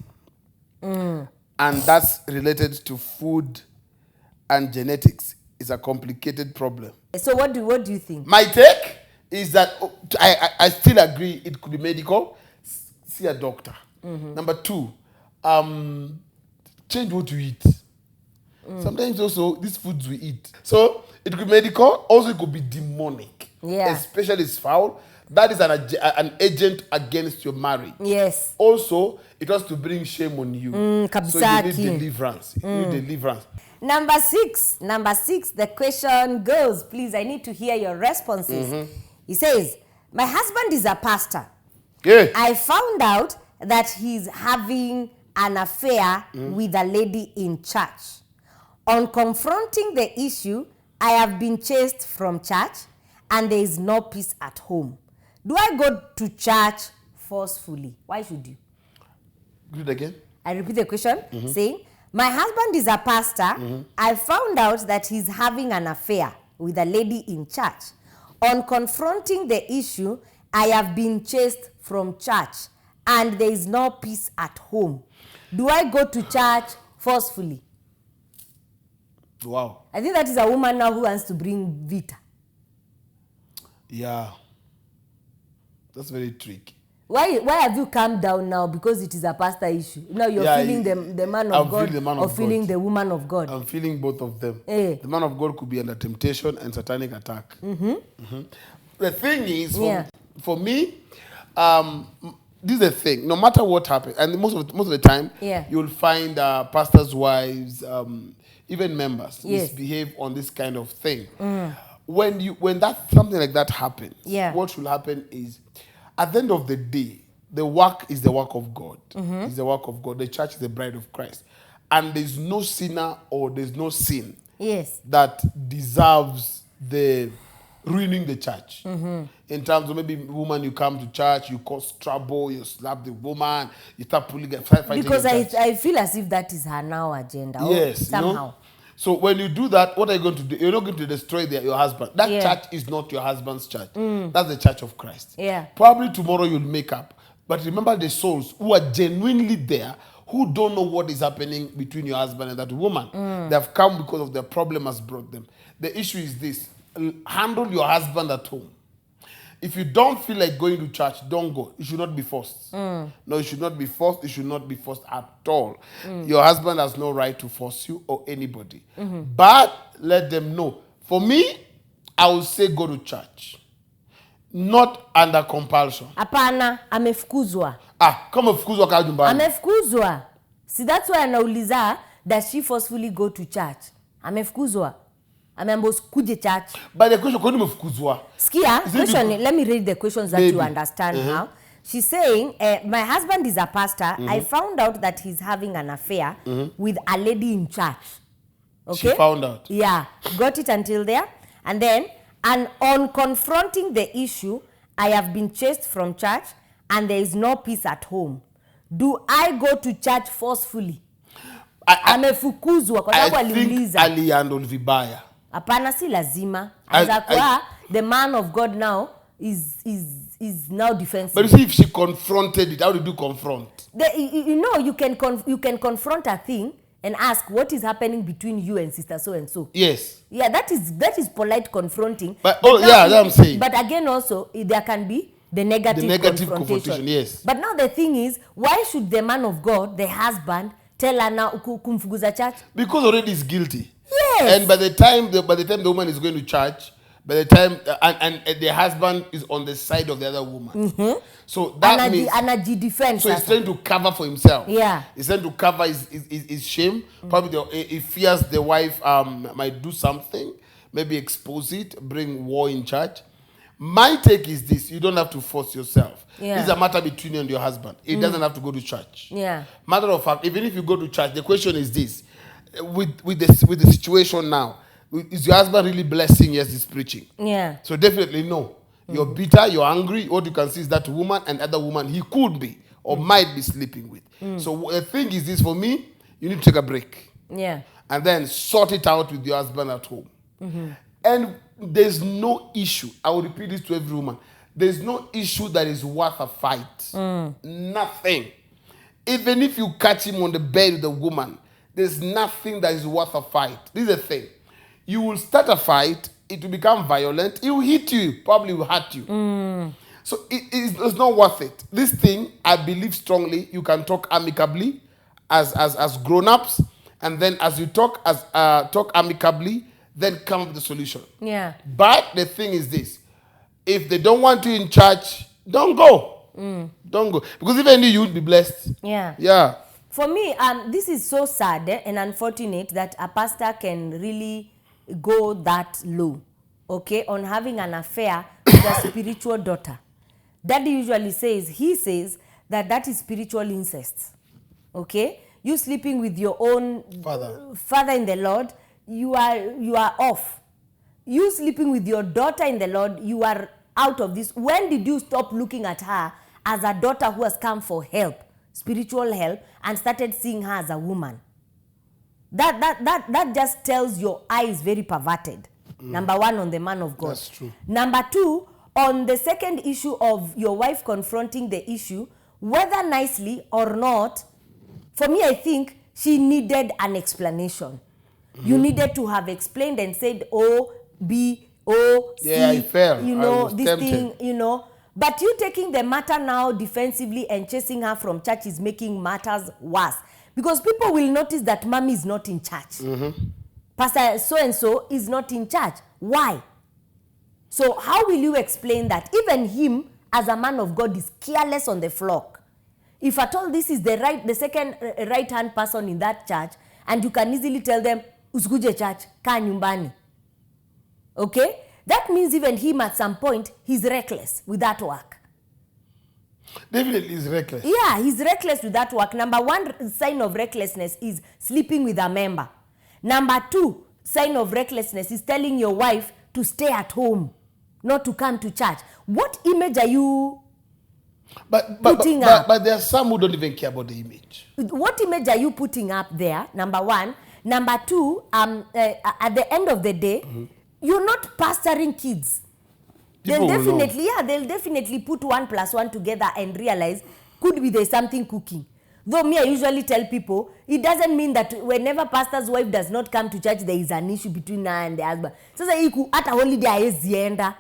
And that's related to food and genetics. It's a complicated problem. So what do you think? My take is that I still agree it could be medical. See a doctor. Number 2, change what you eat. Sometimes also these foods we eat. So it could be medical, also it could be demonic. Yeah. especially is foul, that is an agent against your marriage. Yes. Also, it was to bring shame on you. So you need kabisaki. deliverance. You need deliverance. Number six, the question goes, please, I need to hear your responses. He says, my husband is a pastor. Yeah. I found out that he's having an affair with a lady in church. On confronting the issue, I have been chased from church and there is no peace at home. Do I go to church forcefully? Why should you? Do it again. I repeat the question, saying, my husband is a pastor. I found out that he's having an affair with a lady in church. On confronting the issue, I have been chased from church and there is no peace at home. Do I go to church forcefully? Wow. I think that is a woman now who wants to bring Vita. Yeah. That's very tricky. Why have you calmed down now? Because it is a pastor issue. Now you're feeling the man of God or feeling the woman of God. I'm feeling both of them. Eh. The man of God could be under temptation and satanic attack. The thing is, for me, this is the thing. No matter what happens, and most of the time, you'll find pastors' wives, even members, misbehave on this kind of thing. When something like that happens, what should happen is, at the end of the day, the work is the work of God. It's the work of God. The church is the bride of Christ. And there's no sinner or there's no sin that deserves the ruining the church. In terms of maybe woman, you come to church, you cause trouble, you slap the woman, you start fighting. Because I feel as if that is her now agenda. Yes, somehow. You know? So when you do that, what are you going to do? You're not going to destroy your husband. That church is not your husband's church. That's the church of Christ. Probably tomorrow you'll make up. But remember the souls who are genuinely there, who don't know what is happening between your husband and that woman. They have come because of the problem has brought them. The issue is this. Handle your husband at home. If you don't feel like going to church, don't go. You should not be forced. No, you should not be forced. You should not be forced at all. Your husband has no right to force you or anybody. But let them know. For me, I would say go to church. Not under compulsion. Hapana, amefukuzwa. Kama umefukuzwa kaa nyumbani. Amefukuzwa. See, that's why anauliza, does she forcefully go to church? Amefukuzwa. Ameambo kuje church. But the question, kwani umefukuzwa? Skia, question, let me read the questions that you understand now. She's saying, my husband is a pastor. I found out that he's having an affair with a lady in church. Okay? She found out. Yeah. Got it until there? And then, and on confronting the issue, I have been chased from church and there is no peace at home. Do I go to church forcefully? Amefukuzwa kwa sababu aliuliza. Alihandle vibaya. Hapana, si lazima. The man of God now is now defensive. But you see, if she confronted it, how did you confront? You can confront a thing and ask what is happening between you and sister so and so. Yes. Yeah, that is polite confronting. But that's what I'm saying. But again, also there can be the negative confrontation. Yes. But now the thing is, why should the man of God, the husband, tell her now kumfukuza church? Because already he's guilty. Yes. And by the time the woman is going to church, by the time and the husband is on the side of the other woman. So that means defense. So he's trying to cover for himself. Yeah. He's trying to cover his shame. Probably he fears the wife might do something, maybe expose it, bring war in church. My take is this: you don't have to force yourself. Yeah. This is a matter between you and your husband. It doesn't have to go to church. Yeah. Matter of fact, even if you go to church, the question is this: with the situation now, is your husband really blessing yes this preaching? Yeah. So definitely no. You're bitter, you're angry. What you can see is that woman and other woman he could be or might be sleeping with. So the thing is this: for me, you need to take a break. Yeah. And then sort it out with your husband at home. And there's no issue. I will repeat this to every woman. There's no issue that is worth a fight. Nothing. Even if you catch him on the bed with a woman, there's nothing that is worth a fight. This is the thing. You will start a fight, it will become violent, it will hit you, probably will hurt you. So it's not worth it. This thing, I believe strongly, you can talk amicably as grown-ups, and then as you talk amicably, then come up with the solution. Yeah. But the thing is this: If they don't want you in church, don't go. Don't go. Because even you would be blessed. Yeah. Yeah. For me, this is so sad and unfortunate that a pastor can really go that low, okay, on having an affair with a spiritual daughter. Daddy usually says, he says that is spiritual incest, okay? You sleeping with your own father in the Lord, you are off. You sleeping with your daughter in the Lord, you are out of this. When did you stop looking at her as a daughter who has come for help, spiritual help, and started seeing her as a woman? That just tells your eye is very perverted. Number one, on the man of God. That's true. Number two, on the second issue of your wife confronting the issue, whether nicely or not, for me, I think she needed an explanation. You needed to have explained and said, O, B, O, C, yeah, I fell. you know, this tempted. thing, you know. But you taking the matter now defensively and chasing her from church is making matters worse. Because people will notice that mommy is not in church. Pastor so-and-so is not in church. Why? So how will you explain that? Even him, as a man of God, is careless on the flock. If at all this is the second right-hand person in that church, and you can easily tell them, usikuje church, kaa nyumbani. Okay? That means even him at some point, he's reckless with that work. Definitely he's reckless. Yeah, he's reckless with that work. Number one sign of recklessness is sleeping with a member. Number two sign of recklessness is telling your wife to stay at home, not to come to church. What image are you putting up? But there are some who don't even care about the image. What image are you putting up there? Number one. Number two, at the end of the day, you're not pastoring kids. They'll definitely put 1 + 1 together and realize could be there's something cooking. Though me, I usually tell people, it doesn't mean that whenever pastor's wife does not come to church, there is an issue between her and the husband. So at a holiday, haezi enda.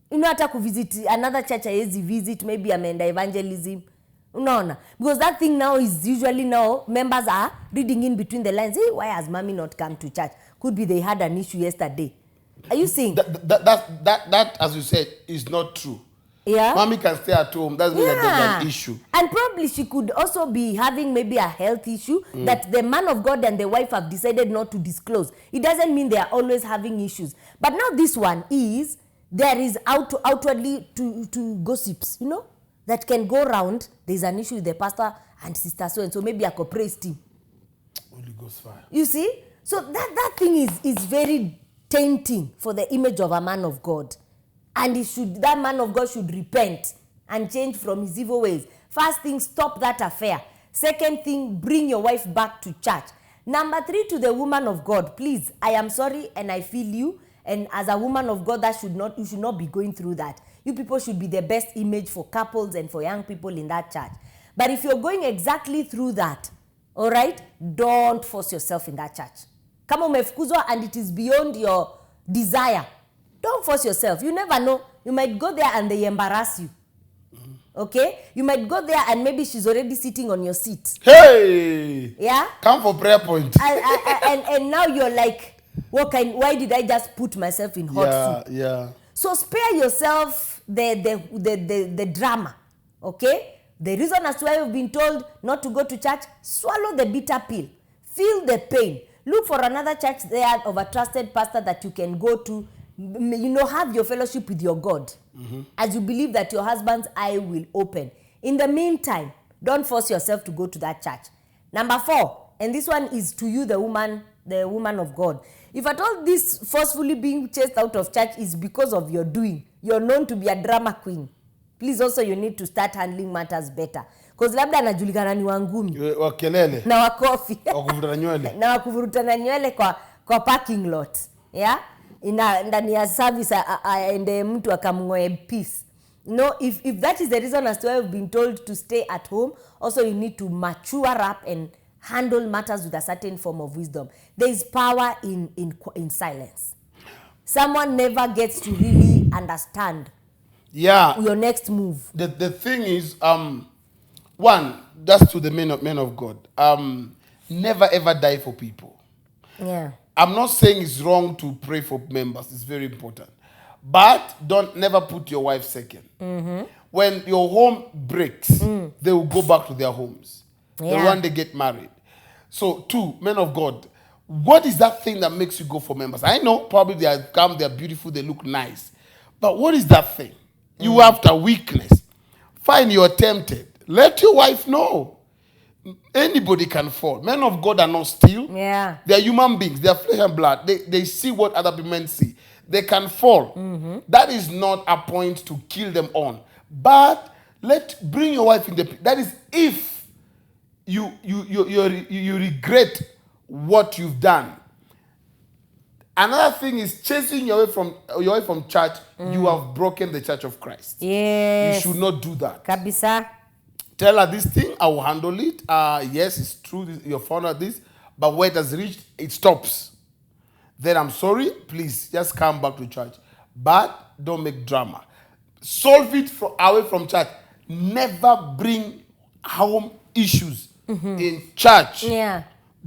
You know, hata visit another church, haezi visit, maybe ameenda evangelism. Unaona? Because that thing now is usually now, members are reading in between the lines, hey, why has mommy not come to church? Could be they had an issue yesterday. Are you saying? That, as you said, is not true. Yeah. Mommy can stay at home. Doesn't mean that there's an issue. And probably she could also be having maybe a health issue that the man of God and the wife have decided not to disclose. It doesn't mean they are always having issues. But now this one is, there is outwardly to gossips, you know, that can go around. There's an issue with the pastor and sister so-and-so, maybe a praise team. Holy Ghost fire. You see? So that thing is very tainting for the image of a man of God. And that man of God should repent and change from his evil ways. First thing, stop that affair. Second thing, bring your wife back to church. Number 3, to the woman of God, please, I am sorry and I feel you. And as a woman of God, you should not be going through that. You people should be the best image for couples and for young people in that church. But if you're going exactly through that, all right, don't force yourself in that church. Kama umefukuzwa and it is beyond your desire, don't force yourself. You never know. You might go there and they embarrass you. Okay? You might go there and maybe she's already sitting on your seat. Hey! Yeah? Come for prayer point. And now you're like, why did I just put myself in hot soup? Yeah. So spare yourself the drama. Okay? The reason as to why you've been told not to go to church, swallow the bitter pill. Feel the pain. Look for another church there of a trusted pastor that you can go to. You know, have your fellowship with your God as you believe that your husband's eye will open. In the meantime, don't force yourself to go to that church. Number 4, and this one is to you, the woman of God. If at all this forcefully being chased out of church is because of your doing, you're known to be a drama queen. Please also you need to start handling matters better. Because labda anajulikana ni wangumi. Wakelele. Na wakofi. Wakuvurutana nywele. Na wakuvurutana nywele kwa parking lot. Yeah? Ndani ya service aende mtu akamngoe peace. No, if that is the reason as to why you've been told to stay at home, also you need to mature up and handle matters with a certain form of wisdom. There is power in silence. Someone never gets to really understand your next move. The thing is, one, that's to the men of God. Never ever die for people. Yeah. I'm not saying it's wrong to pray for members. It's very important. But don't never put your wife second. When your home breaks, they will go back to their homes. Yeah. The one they get married. So, 2, men of God, what is that thing that makes you go for members? I know probably they are calm, they are beautiful, they look nice. But what is that thing? You have a weakness. Fine, you're tempted. Let your wife know. Anybody can fall. Men of God are not still. Yeah. They are human beings. They are flesh and blood. They see what other men see. They can fall. That is not a point to kill them on. But bring your wife in the. That is if you regret what you've done. Another thing is chasing your way from church. You have broken the church of Christ. Yes. You should not do that. Kabisa. Tell her this thing, I will handle it. Yes, it's true, your father this, but where it has reached, it stops. Then I'm sorry, please just come back to church. But don't make drama. Solve it away from church. Never bring home issues in church. Yeah.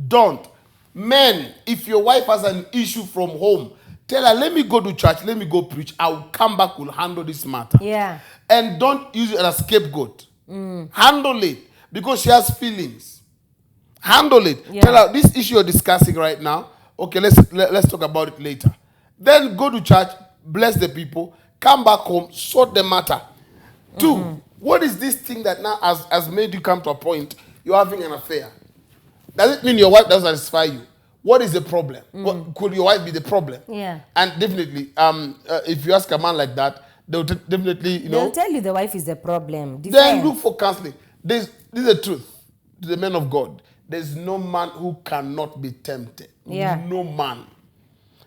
Don't. Men, if your wife has an issue from home, tell her, let me go to church, let me go preach. I will come back, we'll handle this matter. Yeah. And don't use it as a scapegoat. Handle it because she has feelings. Handle it. Yeah. Tell her this issue you're discussing right now. Okay, let's talk about it later. Then go to church, bless the people, come back home, sort the matter. 2, what is this thing that now has made you come to a point you're having an affair? Does it mean your wife doesn't satisfy you? What is the problem? What, could your wife be the problem? Yeah. And definitely, if you ask a man like that, they'll definitely, They'll tell you the wife is the problem. Then look for counseling. This is the truth to the men of God. There's no man who cannot be tempted. Yeah. No man.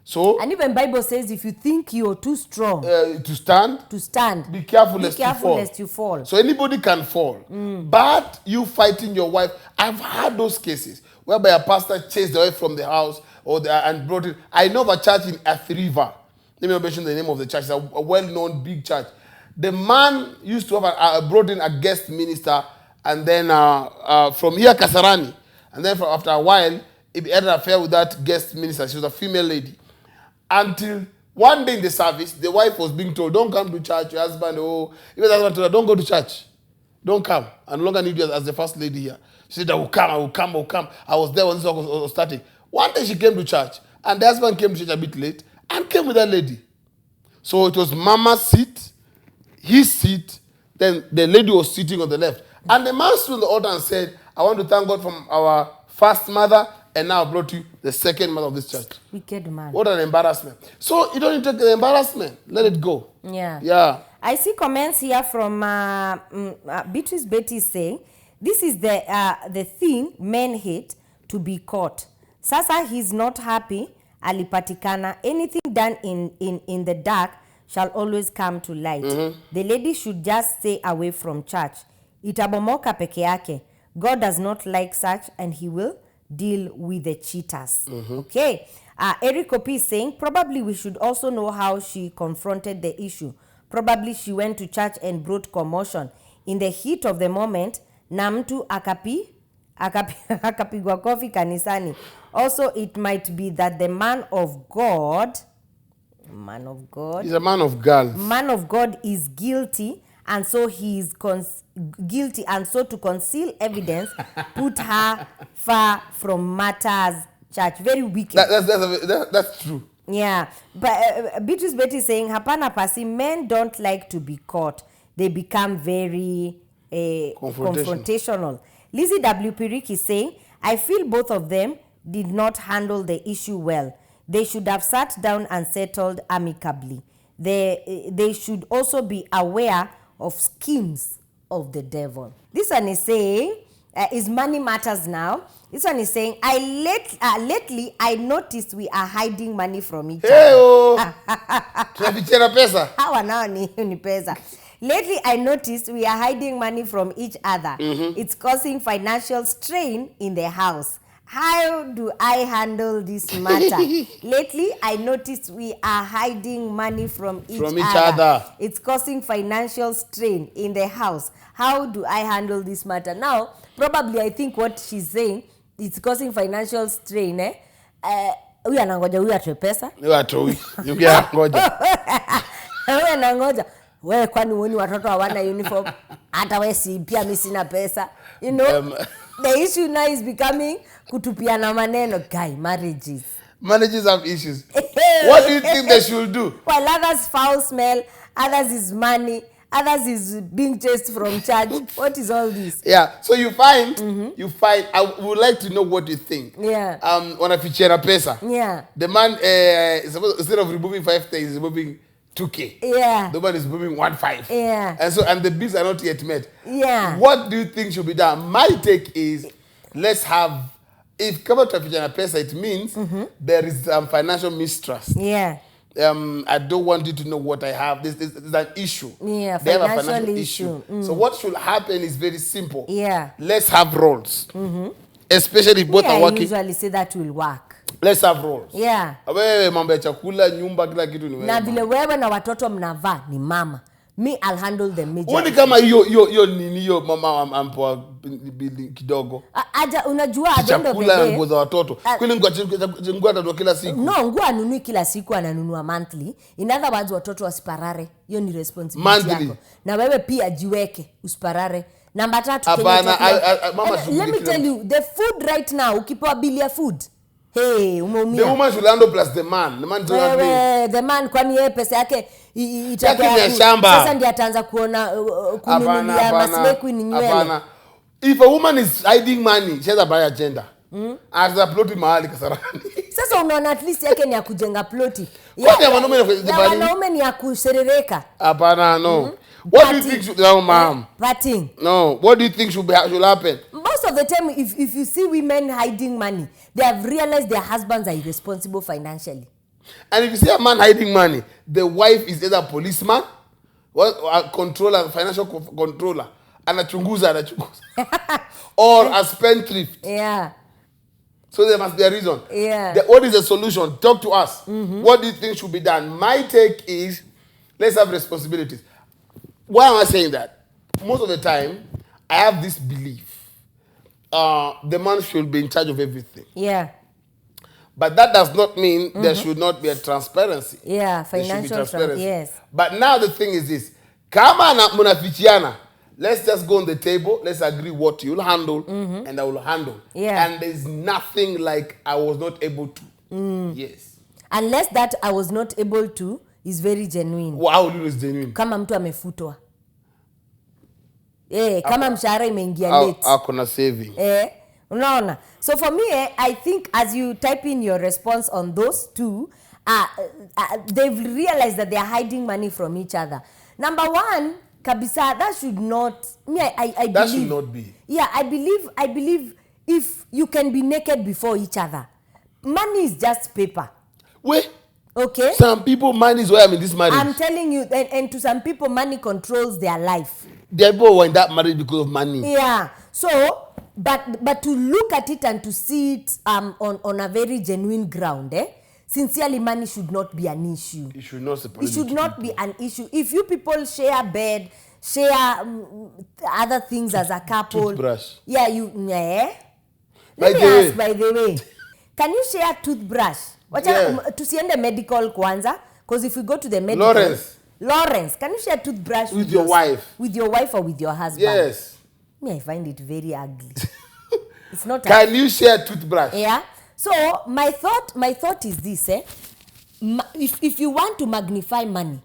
So, and even Bible says if you think you're too strong to stand, be careful lest you fall. So anybody can fall. But you fighting your wife, I've had those cases whereby a pastor chased the wife from the house and brought it. I know of a church in Athriva. Let me not mention the name of the church. It's a well-known big church. The man used to have brought in a guest minister, and then from here Kasarani, and then after a while he had an affair with that guest minister. She was a female lady. Until one day in the service, the wife was being told, don't come to church. Your husband, even the husband told her, don't go to church. Don't come. I no longer need you as the first lady here. She said, I will come. I was there when this was starting. One day she came to church, and the husband came to church a bit late, and came with that lady. So it was Mama's seat, his seat, then the lady was sitting on the left. And the man stood on the altar and said, I want to thank God from our first mother, and now I brought you the second mother of this church. Wicked man. What an embarrassment. So you don't need to take the embarrassment. Let it go. Yeah. Yeah. I see comments here from Beatrice Betty saying, this is the thing men hate, to be caught. Sasa he's not happy, alipatikana. Anything done in the dark shall always come to light. The lady should just stay away from church. Itabomoka peke yake. God does not like such, and he will deal with the cheaters. Okay. Eric Opi is saying, probably we should also know how she confronted the issue. Probably she went to church and brought commotion. In the heat of the moment, na mtu akapigwa kofi kanisani. Also, it might be that the man of God, he's a man of God. Man of God is guilty, and so he is guilty, and so to conceal evidence, put her far from matters church. Very wicked. That's true. Yeah. But Beatrice Betty is saying, hapana pasi, men don't like to be caught. They become very confrontational. Lizzie W. Pirik is saying, I feel both of them did not handle the issue well. They should have sat down and settled amicably. They should also be aware of schemes of the devil. This one is saying, is money matters now. This one is saying, lately I noticed we are hiding money from each other. Tunafichana pesa. Hawa nao ni pesa. Lately I noticed we are hiding money from each other. It's causing financial strain in the house. How do I handle this matter? Lately, I noticed we are hiding money from each other. It's causing financial strain in the house. How do I handle this matter? Now, probably I think what she's saying, it's causing financial strain. Huyu anangoja huyu atoe pesa. Huyu atoi. Yukia ngoja. Wewe nangoja. Wewe kwani uoni watoto hawana uniform? Hata wewe si pia mimi sina pesa. You know? The issue now is becoming kutupiana maneno. Guy, marriages have issues. What do you think they should do? Well, others foul smell, others is money, others is being chased from church. What is all this? Yeah, so you find, I would like to know what you think. Yeah. Wanafichana pesa. Yeah. The man, instead of removing 5K, he's removing 2K. Yeah. The man is removing 1.5. Yeah. And the bills are not yet met. Yeah. What do you think should be done? My take is, let's have, if kama tunafichana pesa, it means there is financial mistrust. Yeah. I don't want you to know what I have. This is an issue. Yeah, they have a financial financial issue. So what should happen is very simple. Yeah. Let's have roles. Especially if both are I working. usually say that will work. Let's have roles. Yeah. Wewe mambo ya chakula, nyumba, kila kitu ni wewe. Na vile wewe na watoto mnavaa ni mama. Me, I'll handle the major. Wani kama hiyo mama ampoa kidogo. Aja unajua at the end of the Chakula day. nguo za watoto. Kwani nguo atanunua kila siku. No, nguo anunui kila siku, ananunua monthly. In other words, watoto wasiparare. Hiyo ni responsibility yako. Na wewe pia jiweke usiparare. Namba 3 mama, let me tell you, the food right now, ukipewa bill ya food. Hey, umeumia. The woman should handle plus the man. The man doesn't wewe, the man kwani yeye pesa yake itakuwa shamba. Sasa ndiye ataanza kuona kununulia masleki ni nywele. Hapana. If a woman is hiding money, she has a buy agenda. As a ploti mahali Kasarani. Sasa unaona at least yake ni ya kujenga ploti. Kwani wanaume ni ya kuserereka. Hapana, no. What do you think should ma'am? Parting. No. What do you think should happen? Most of the time, if you see women hiding money, they have realized their husbands are irresponsible financially. And if you see a man hiding money, the wife is either a policeman, a controller, financial controller, anachunguza, or a spendthrift. Yeah. So there must be a reason. Yeah. What is the solution? Talk to us. What do you think should be done? My take is, let's have responsibilities. Why am I saying that? Most of the time, I have this belief. The man should be in charge of everything. Yeah. But that does not mean there should not be a transparency. Yeah, financial transparency. Yes. But now the thing is this. Kama na munafichiana, let's just go on the table. Let's agree what you'll handle and I will handle. Yeah. And there's nothing like I was not able to. Yes. Unless that I was not able to is very genuine. Well, how will you know it's genuine? Kama mtu amefutwa. Kama mshahara imeingia late. Akona saving. Unaona. So for me, I think as you type in your response on those two, they've realized that they are hiding money from each other. Number one, kabisa, that should not. I believe. That should not be. Yeah, I believe if you can be naked before each other, money is just paper. Wait. Okay. Some people, money is why I'm in this marriage. I'm telling you, and to some people, money controls their life. There are people who are in that marriage because of money. Yeah. So, but to look at it and to see it on a very genuine ground, sincerely, money should not be an issue. It should not separate. It should not be an issue. If you people share bed, share other things as a couple. Toothbrush. Yeah, Let me ask, by the way, can you share toothbrush? Tusiende medical kwanza, because if we go to the medical, Lawrence, can you share toothbrush with your wife? With your wife or with your husband? Yes. Me, I find it very ugly. It's not. Can you share toothbrush? Yeah. So my thought is this: if you want to magnify money,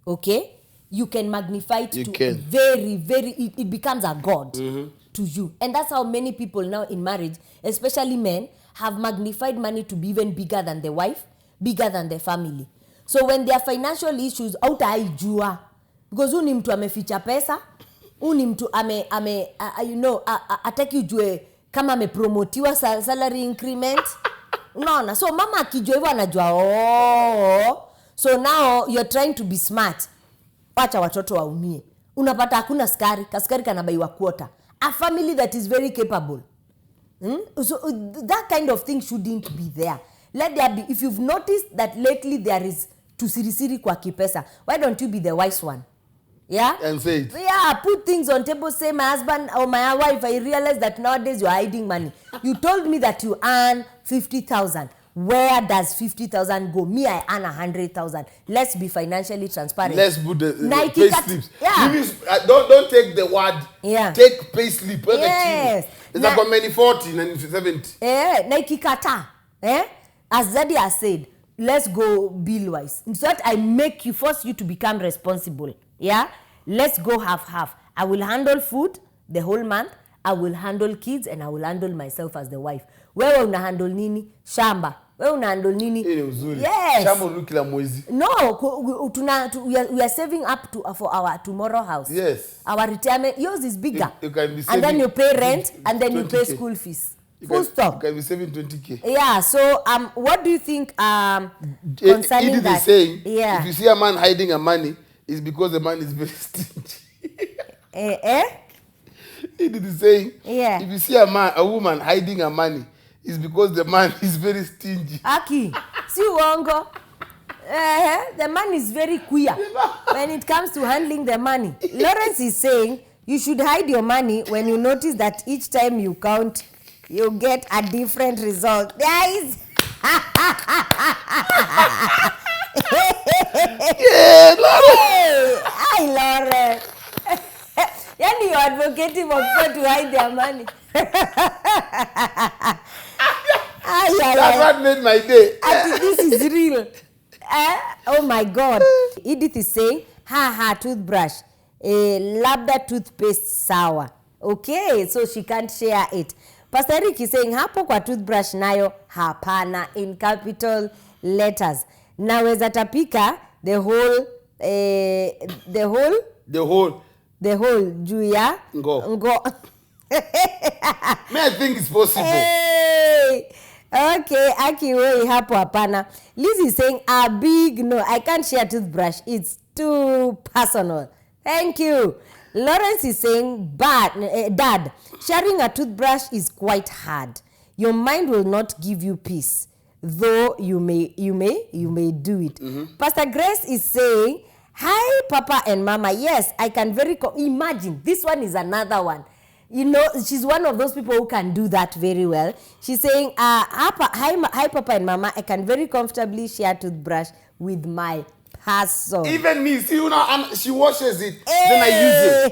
okay, you can magnify it very, very. It becomes a god to you, and that's how many people now in marriage, especially men, have magnified money to be even bigger than the wife, bigger than the family. So when there are financial issues, hautaijua. Because uni mtu ameficha pesa, uni mtu ataki ujue kama amepromotiwa salary increment. Unaona? So mama akijua hivyo anajua, so now you're trying to be smart. Wacha watoto waumie. Unapata hakuna kaskari kanabaiwa quarter. A family that is very capable. So that kind of thing shouldn't be there. Let there be. If you've noticed that lately there is tusirisiri kwa kipesa, why don't you be the wise one? Yeah? And say it. Yeah, put things on table, say my husband or my wife, I realize that nowadays you're hiding money. You told me that you earn 50,000. where does 50,000 go? Me, I earn 100,000. Let's be financially transparent. Let's put the Nike pay cut- slips. yeah. Don't take the word. Yeah. Take pay slip. Yes. It's like many 40 and 70. Nike kata. As Zaddy has said, let's go bill wise. So that I make you, force you to become responsible. Yeah? Let's go half. I will handle food the whole month. I will handle kids and I will handle myself as the wife. Wewe una handle nini? Shamba. Wewe una handle nini? Ile uzuri. Yes. Shamba unukila mwezi. No, we are saving up for our tomorrow house. Yes. Our retirement, yours is bigger. You can be and then you pay rent 20, and then you pay 20K. school fees. You Stop. can be saving 20K. Yeah, so what do you think concerning Edith that? is saying, yeah. if you see a man hiding a money, it's because the man is very stingy. Edith is saying, Yeah. if you see a woman hiding her money, it's because the man is very stingy. Aki, si uongo. The man is very queer when it comes to handling the money. Lawrence is saying you should hide your money when you notice that each time you count, you get a different result. Guys. Yeah, Lawrence. Hi, Lawrence. Yani you're advocating for people to hide their money. That's what made my day. I think this is real. Oh my God. Edith is saying, toothbrush. Labda toothpaste sour. Okay, so she can't share it. Pastor Eric is saying, hapo kwa toothbrush nayo hapana in capital letters. Naweza tapika the whole juu ya ngo. May I think it's possible. Hey! Okay, Aki way hapo hapana. Liz is saying a big no. I can't share toothbrush. It's too personal. Thank you. Lawrence is saying Dad, sharing a toothbrush is quite hard. Your mind will not give you peace, though you may do it. Mm-hmm. Pastor Grace is saying, hi Papa and Mama. Yes, I can imagine. This one is another one. You know, she's one of those people who can do that very well. She's saying, hi Papa and Mama, I can very comfortably share toothbrush with my person. Even me, see, she washes it, then I use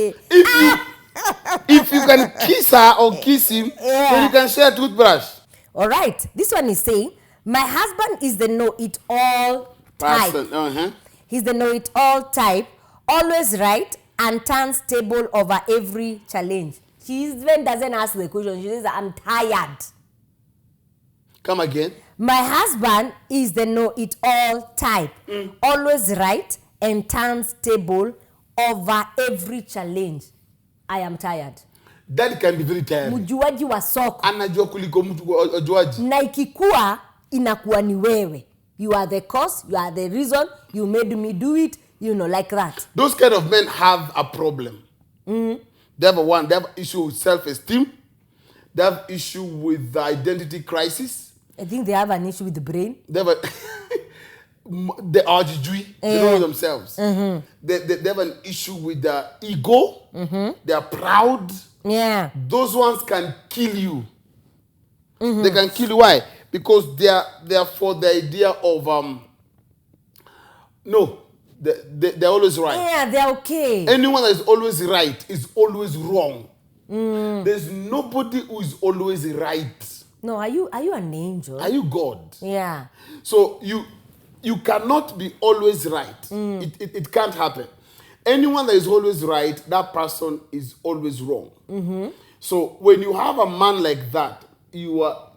it. If you can kiss her or kiss him, then you can share toothbrush. All right. This one is saying, my husband is the know-it-all type. He's the know-it-all type, always right, and turns table over every challenge. She even doesn't ask the question. She says, I'm tired. Come again. My husband is the know-it-all type, always right, and turns table over every challenge. I am tired. That can be very tiring. Mjuaji wa soko. Anajua kuliko mtu ojuaji. Na ikikuwa inakuwa ni wewe. You are the cause, you are the reason, you made me do it, you know, like that. Those kind of men have a problem. They have issue with self-esteem. They have issue with the identity crisis. I think they have an issue with the brain. They have they don't know themselves. They have an issue with the ego. They are proud. Yeah. Those ones can kill you. They can kill you. Why? Because they are for the idea of they're always right. Yeah, they're okay. Anyone that is always right is always wrong. There's nobody who is always right. No, are you an angel? Are you God? Yeah. So you cannot be always right. It can't happen. Anyone that is always right, that person is always wrong. So when you have a man like that, you are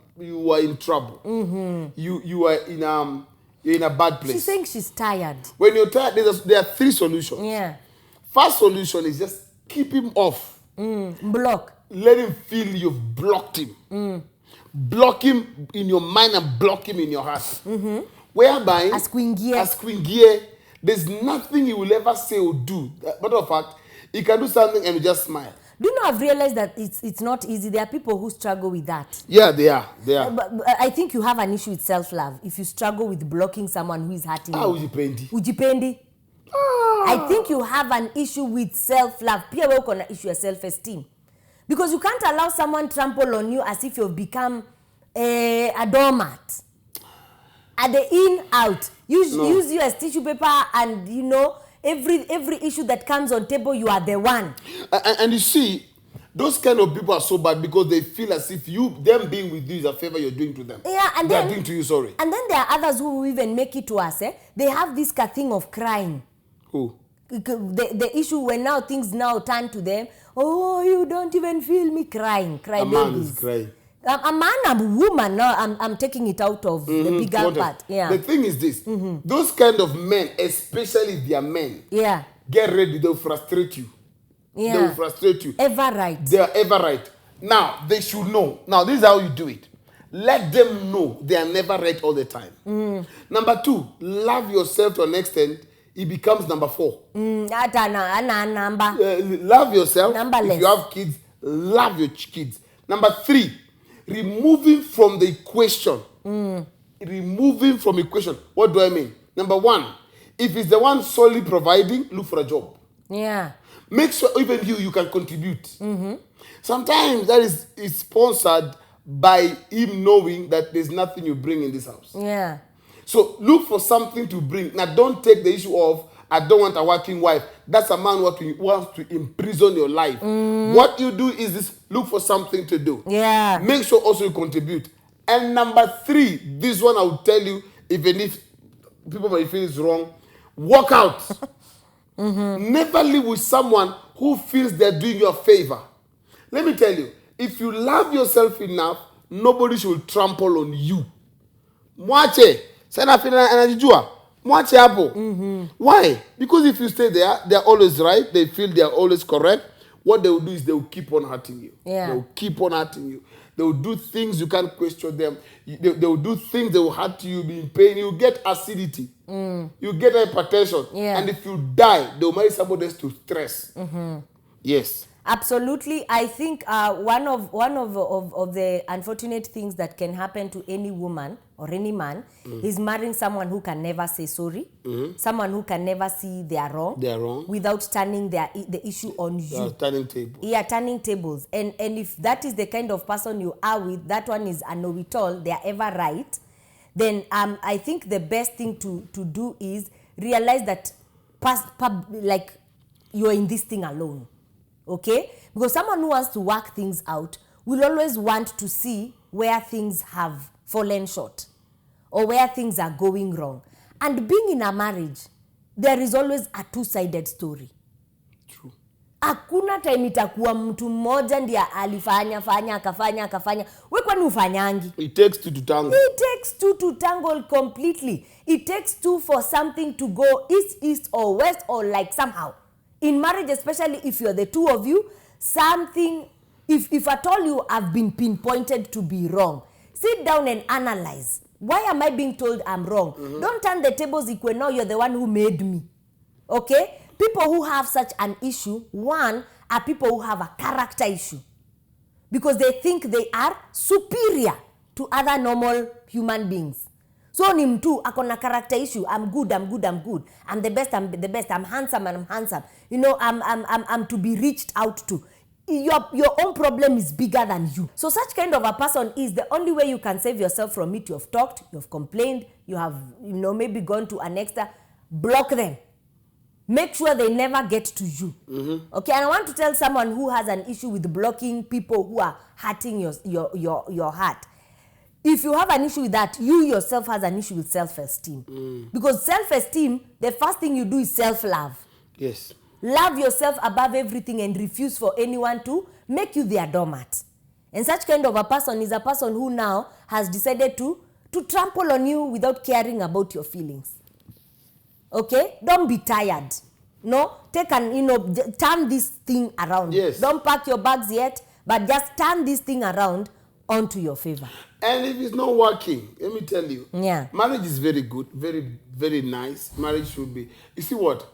in trouble. You are you're in a bad place. She's saying she's tired. When you're tired, there are three solutions. Yeah. First solution is just keep him off. Block. Let him feel you've blocked him. Block him in your mind and block him in your heart. Whereby, askwingie, there's nothing he will ever say or do. Matter of fact, he can do something and you just smile. Do you know, I've realized that it's not easy. There are people who struggle with that. Yeah, they are. But I think you have an issue with self-love. If you struggle with blocking someone who is hurting you. Ujipendi. I think you have an issue with self-love. Pia wewe uko na issue ya self-esteem. Because you can't allow someone trample on you as if you've become a doormat. At the in, out. Use you as tissue paper, and you know, every issue that comes on table, you are the one. And you see, those kind of people are so bad because they feel as if them being with you is a favor you're doing to them. Yeah, and they then are doing to you, sorry. And then there are others who even make it worse. They have this thing of crying. Who? The issue when now things now turn to them. Oh, you don't even feel me crying. Cry a babies. Man is crying. A man, I'm a woman. Now I'm taking it out of the bigger part. Yeah. The thing is this: those kind of men, especially if they are men, get ready. They'll frustrate you. Yeah. They will frustrate you. Ever right. They are ever right. Now they should know. Now this is how you do it. Let them know they are never right all the time. Number 2, love yourself to an extent. It becomes number 4. Love yourself. Numberless. If you have kids, love your kids. Number 3, removing from the equation. Removing from equation. What do I mean? Number 1, if it's the one solely providing, look for a job. Yeah. Make sure even you can contribute. Sometimes that is sponsored by him knowing that there's nothing you bring in this house. Yeah. So look for something to bring. Now don't take the issue of I don't want a working wife. That's a man who wants to imprison your life. What you do is this: look for something to do. Yeah. Make sure also you contribute. And number 3, this one I will tell you, even if people might feel it's wrong, walk out. Never live with someone who feels they're doing you a favor. Let me tell you, if you love yourself enough, nobody should trample on you. Mwache. Sana fina anajijua. Mwache hapo. Why? Because if you stay there, they're always right. They feel they're always correct. What they will do is they will keep on hurting you. Yeah. They will keep on hurting you. They will do things you can't question them. They will do things that will hurt you, be in pain. You get acidity. You get hypertension. Yeah. And if you die, they will marry somebody else to stress. Yes. Absolutely. I think one of the unfortunate things that can happen to any woman or any man is marrying someone who can never say sorry, someone who can never see they are wrong without turning the issue on you. Turning tables. Yeah, turning tables. And if that is the kind of person you are with, that one is a know-it-all, they are ever right, then I think the best thing to do is realize that like you're in this thing alone. Okay? Because someone who wants to work things out will always want to see where things have fallen short or where things are going wrong. And being in a marriage, there is always a two-sided story. True. Hakuna time itakuwa mtu mmoja ndiye akafanya. Wewe kwani ufanyangi? It takes 2 to tango. It takes 2 to tangle completely. It takes 2 for something to go east or west or like somehow. In marriage, especially if you're the two of you, something, if at all you have been pinpointed to be wrong, sit down and analyze. Why am I being told I'm wrong? Don't turn the tables equal. Now you're the one who made me. Okay? People who have such an issue, one, are people who have a character issue. Because they think they are superior to other normal human beings. So ni mtu akona character issue. I'm good. I'm the best. I'm handsome. You know, I'm to be reached out to. Your own problem is bigger than you. So such kind of a person is the only way you can save yourself from it. You have talked, you have complained, you have, maybe gone to an extra. Block them. Make sure they never get to you. Okay, and I want to tell someone who has an issue with blocking people who are hurting your heart. If you have an issue with that, you yourself has an issue with self-esteem. Because self-esteem, the first thing you do is self-love. Yes. Love yourself above everything and refuse for anyone to make you their doormat. And such kind of a person is a person who now has decided to trample on you without caring about your feelings. Okay? Don't be tired. No? Turn this thing around. Yes. Don't pack your bags yet, but just turn this thing around onto your favor. And if it's not working, let me tell you. Yeah. Marriage is very good, very, very nice. Marriage should be. You see what?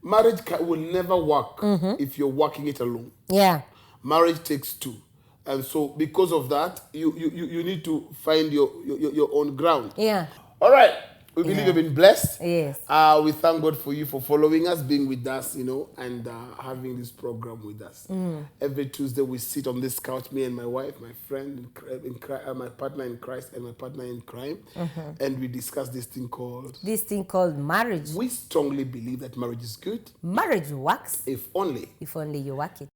Marriage will never work if you're working it alone. Yeah. Marriage takes 2. And so because of that, you need to find your own ground. Yeah. All right. We believe Yeah. you've been blessed. Yes. We thank God for you for following us, being with us, you know, and having this program with us. Every Tuesday we sit on this couch, me and my wife, my friend, my partner in Christ, and my partner in crime, and we discuss this thing called. This thing called marriage. We strongly believe that marriage is good, Marriage works if only if only you work it.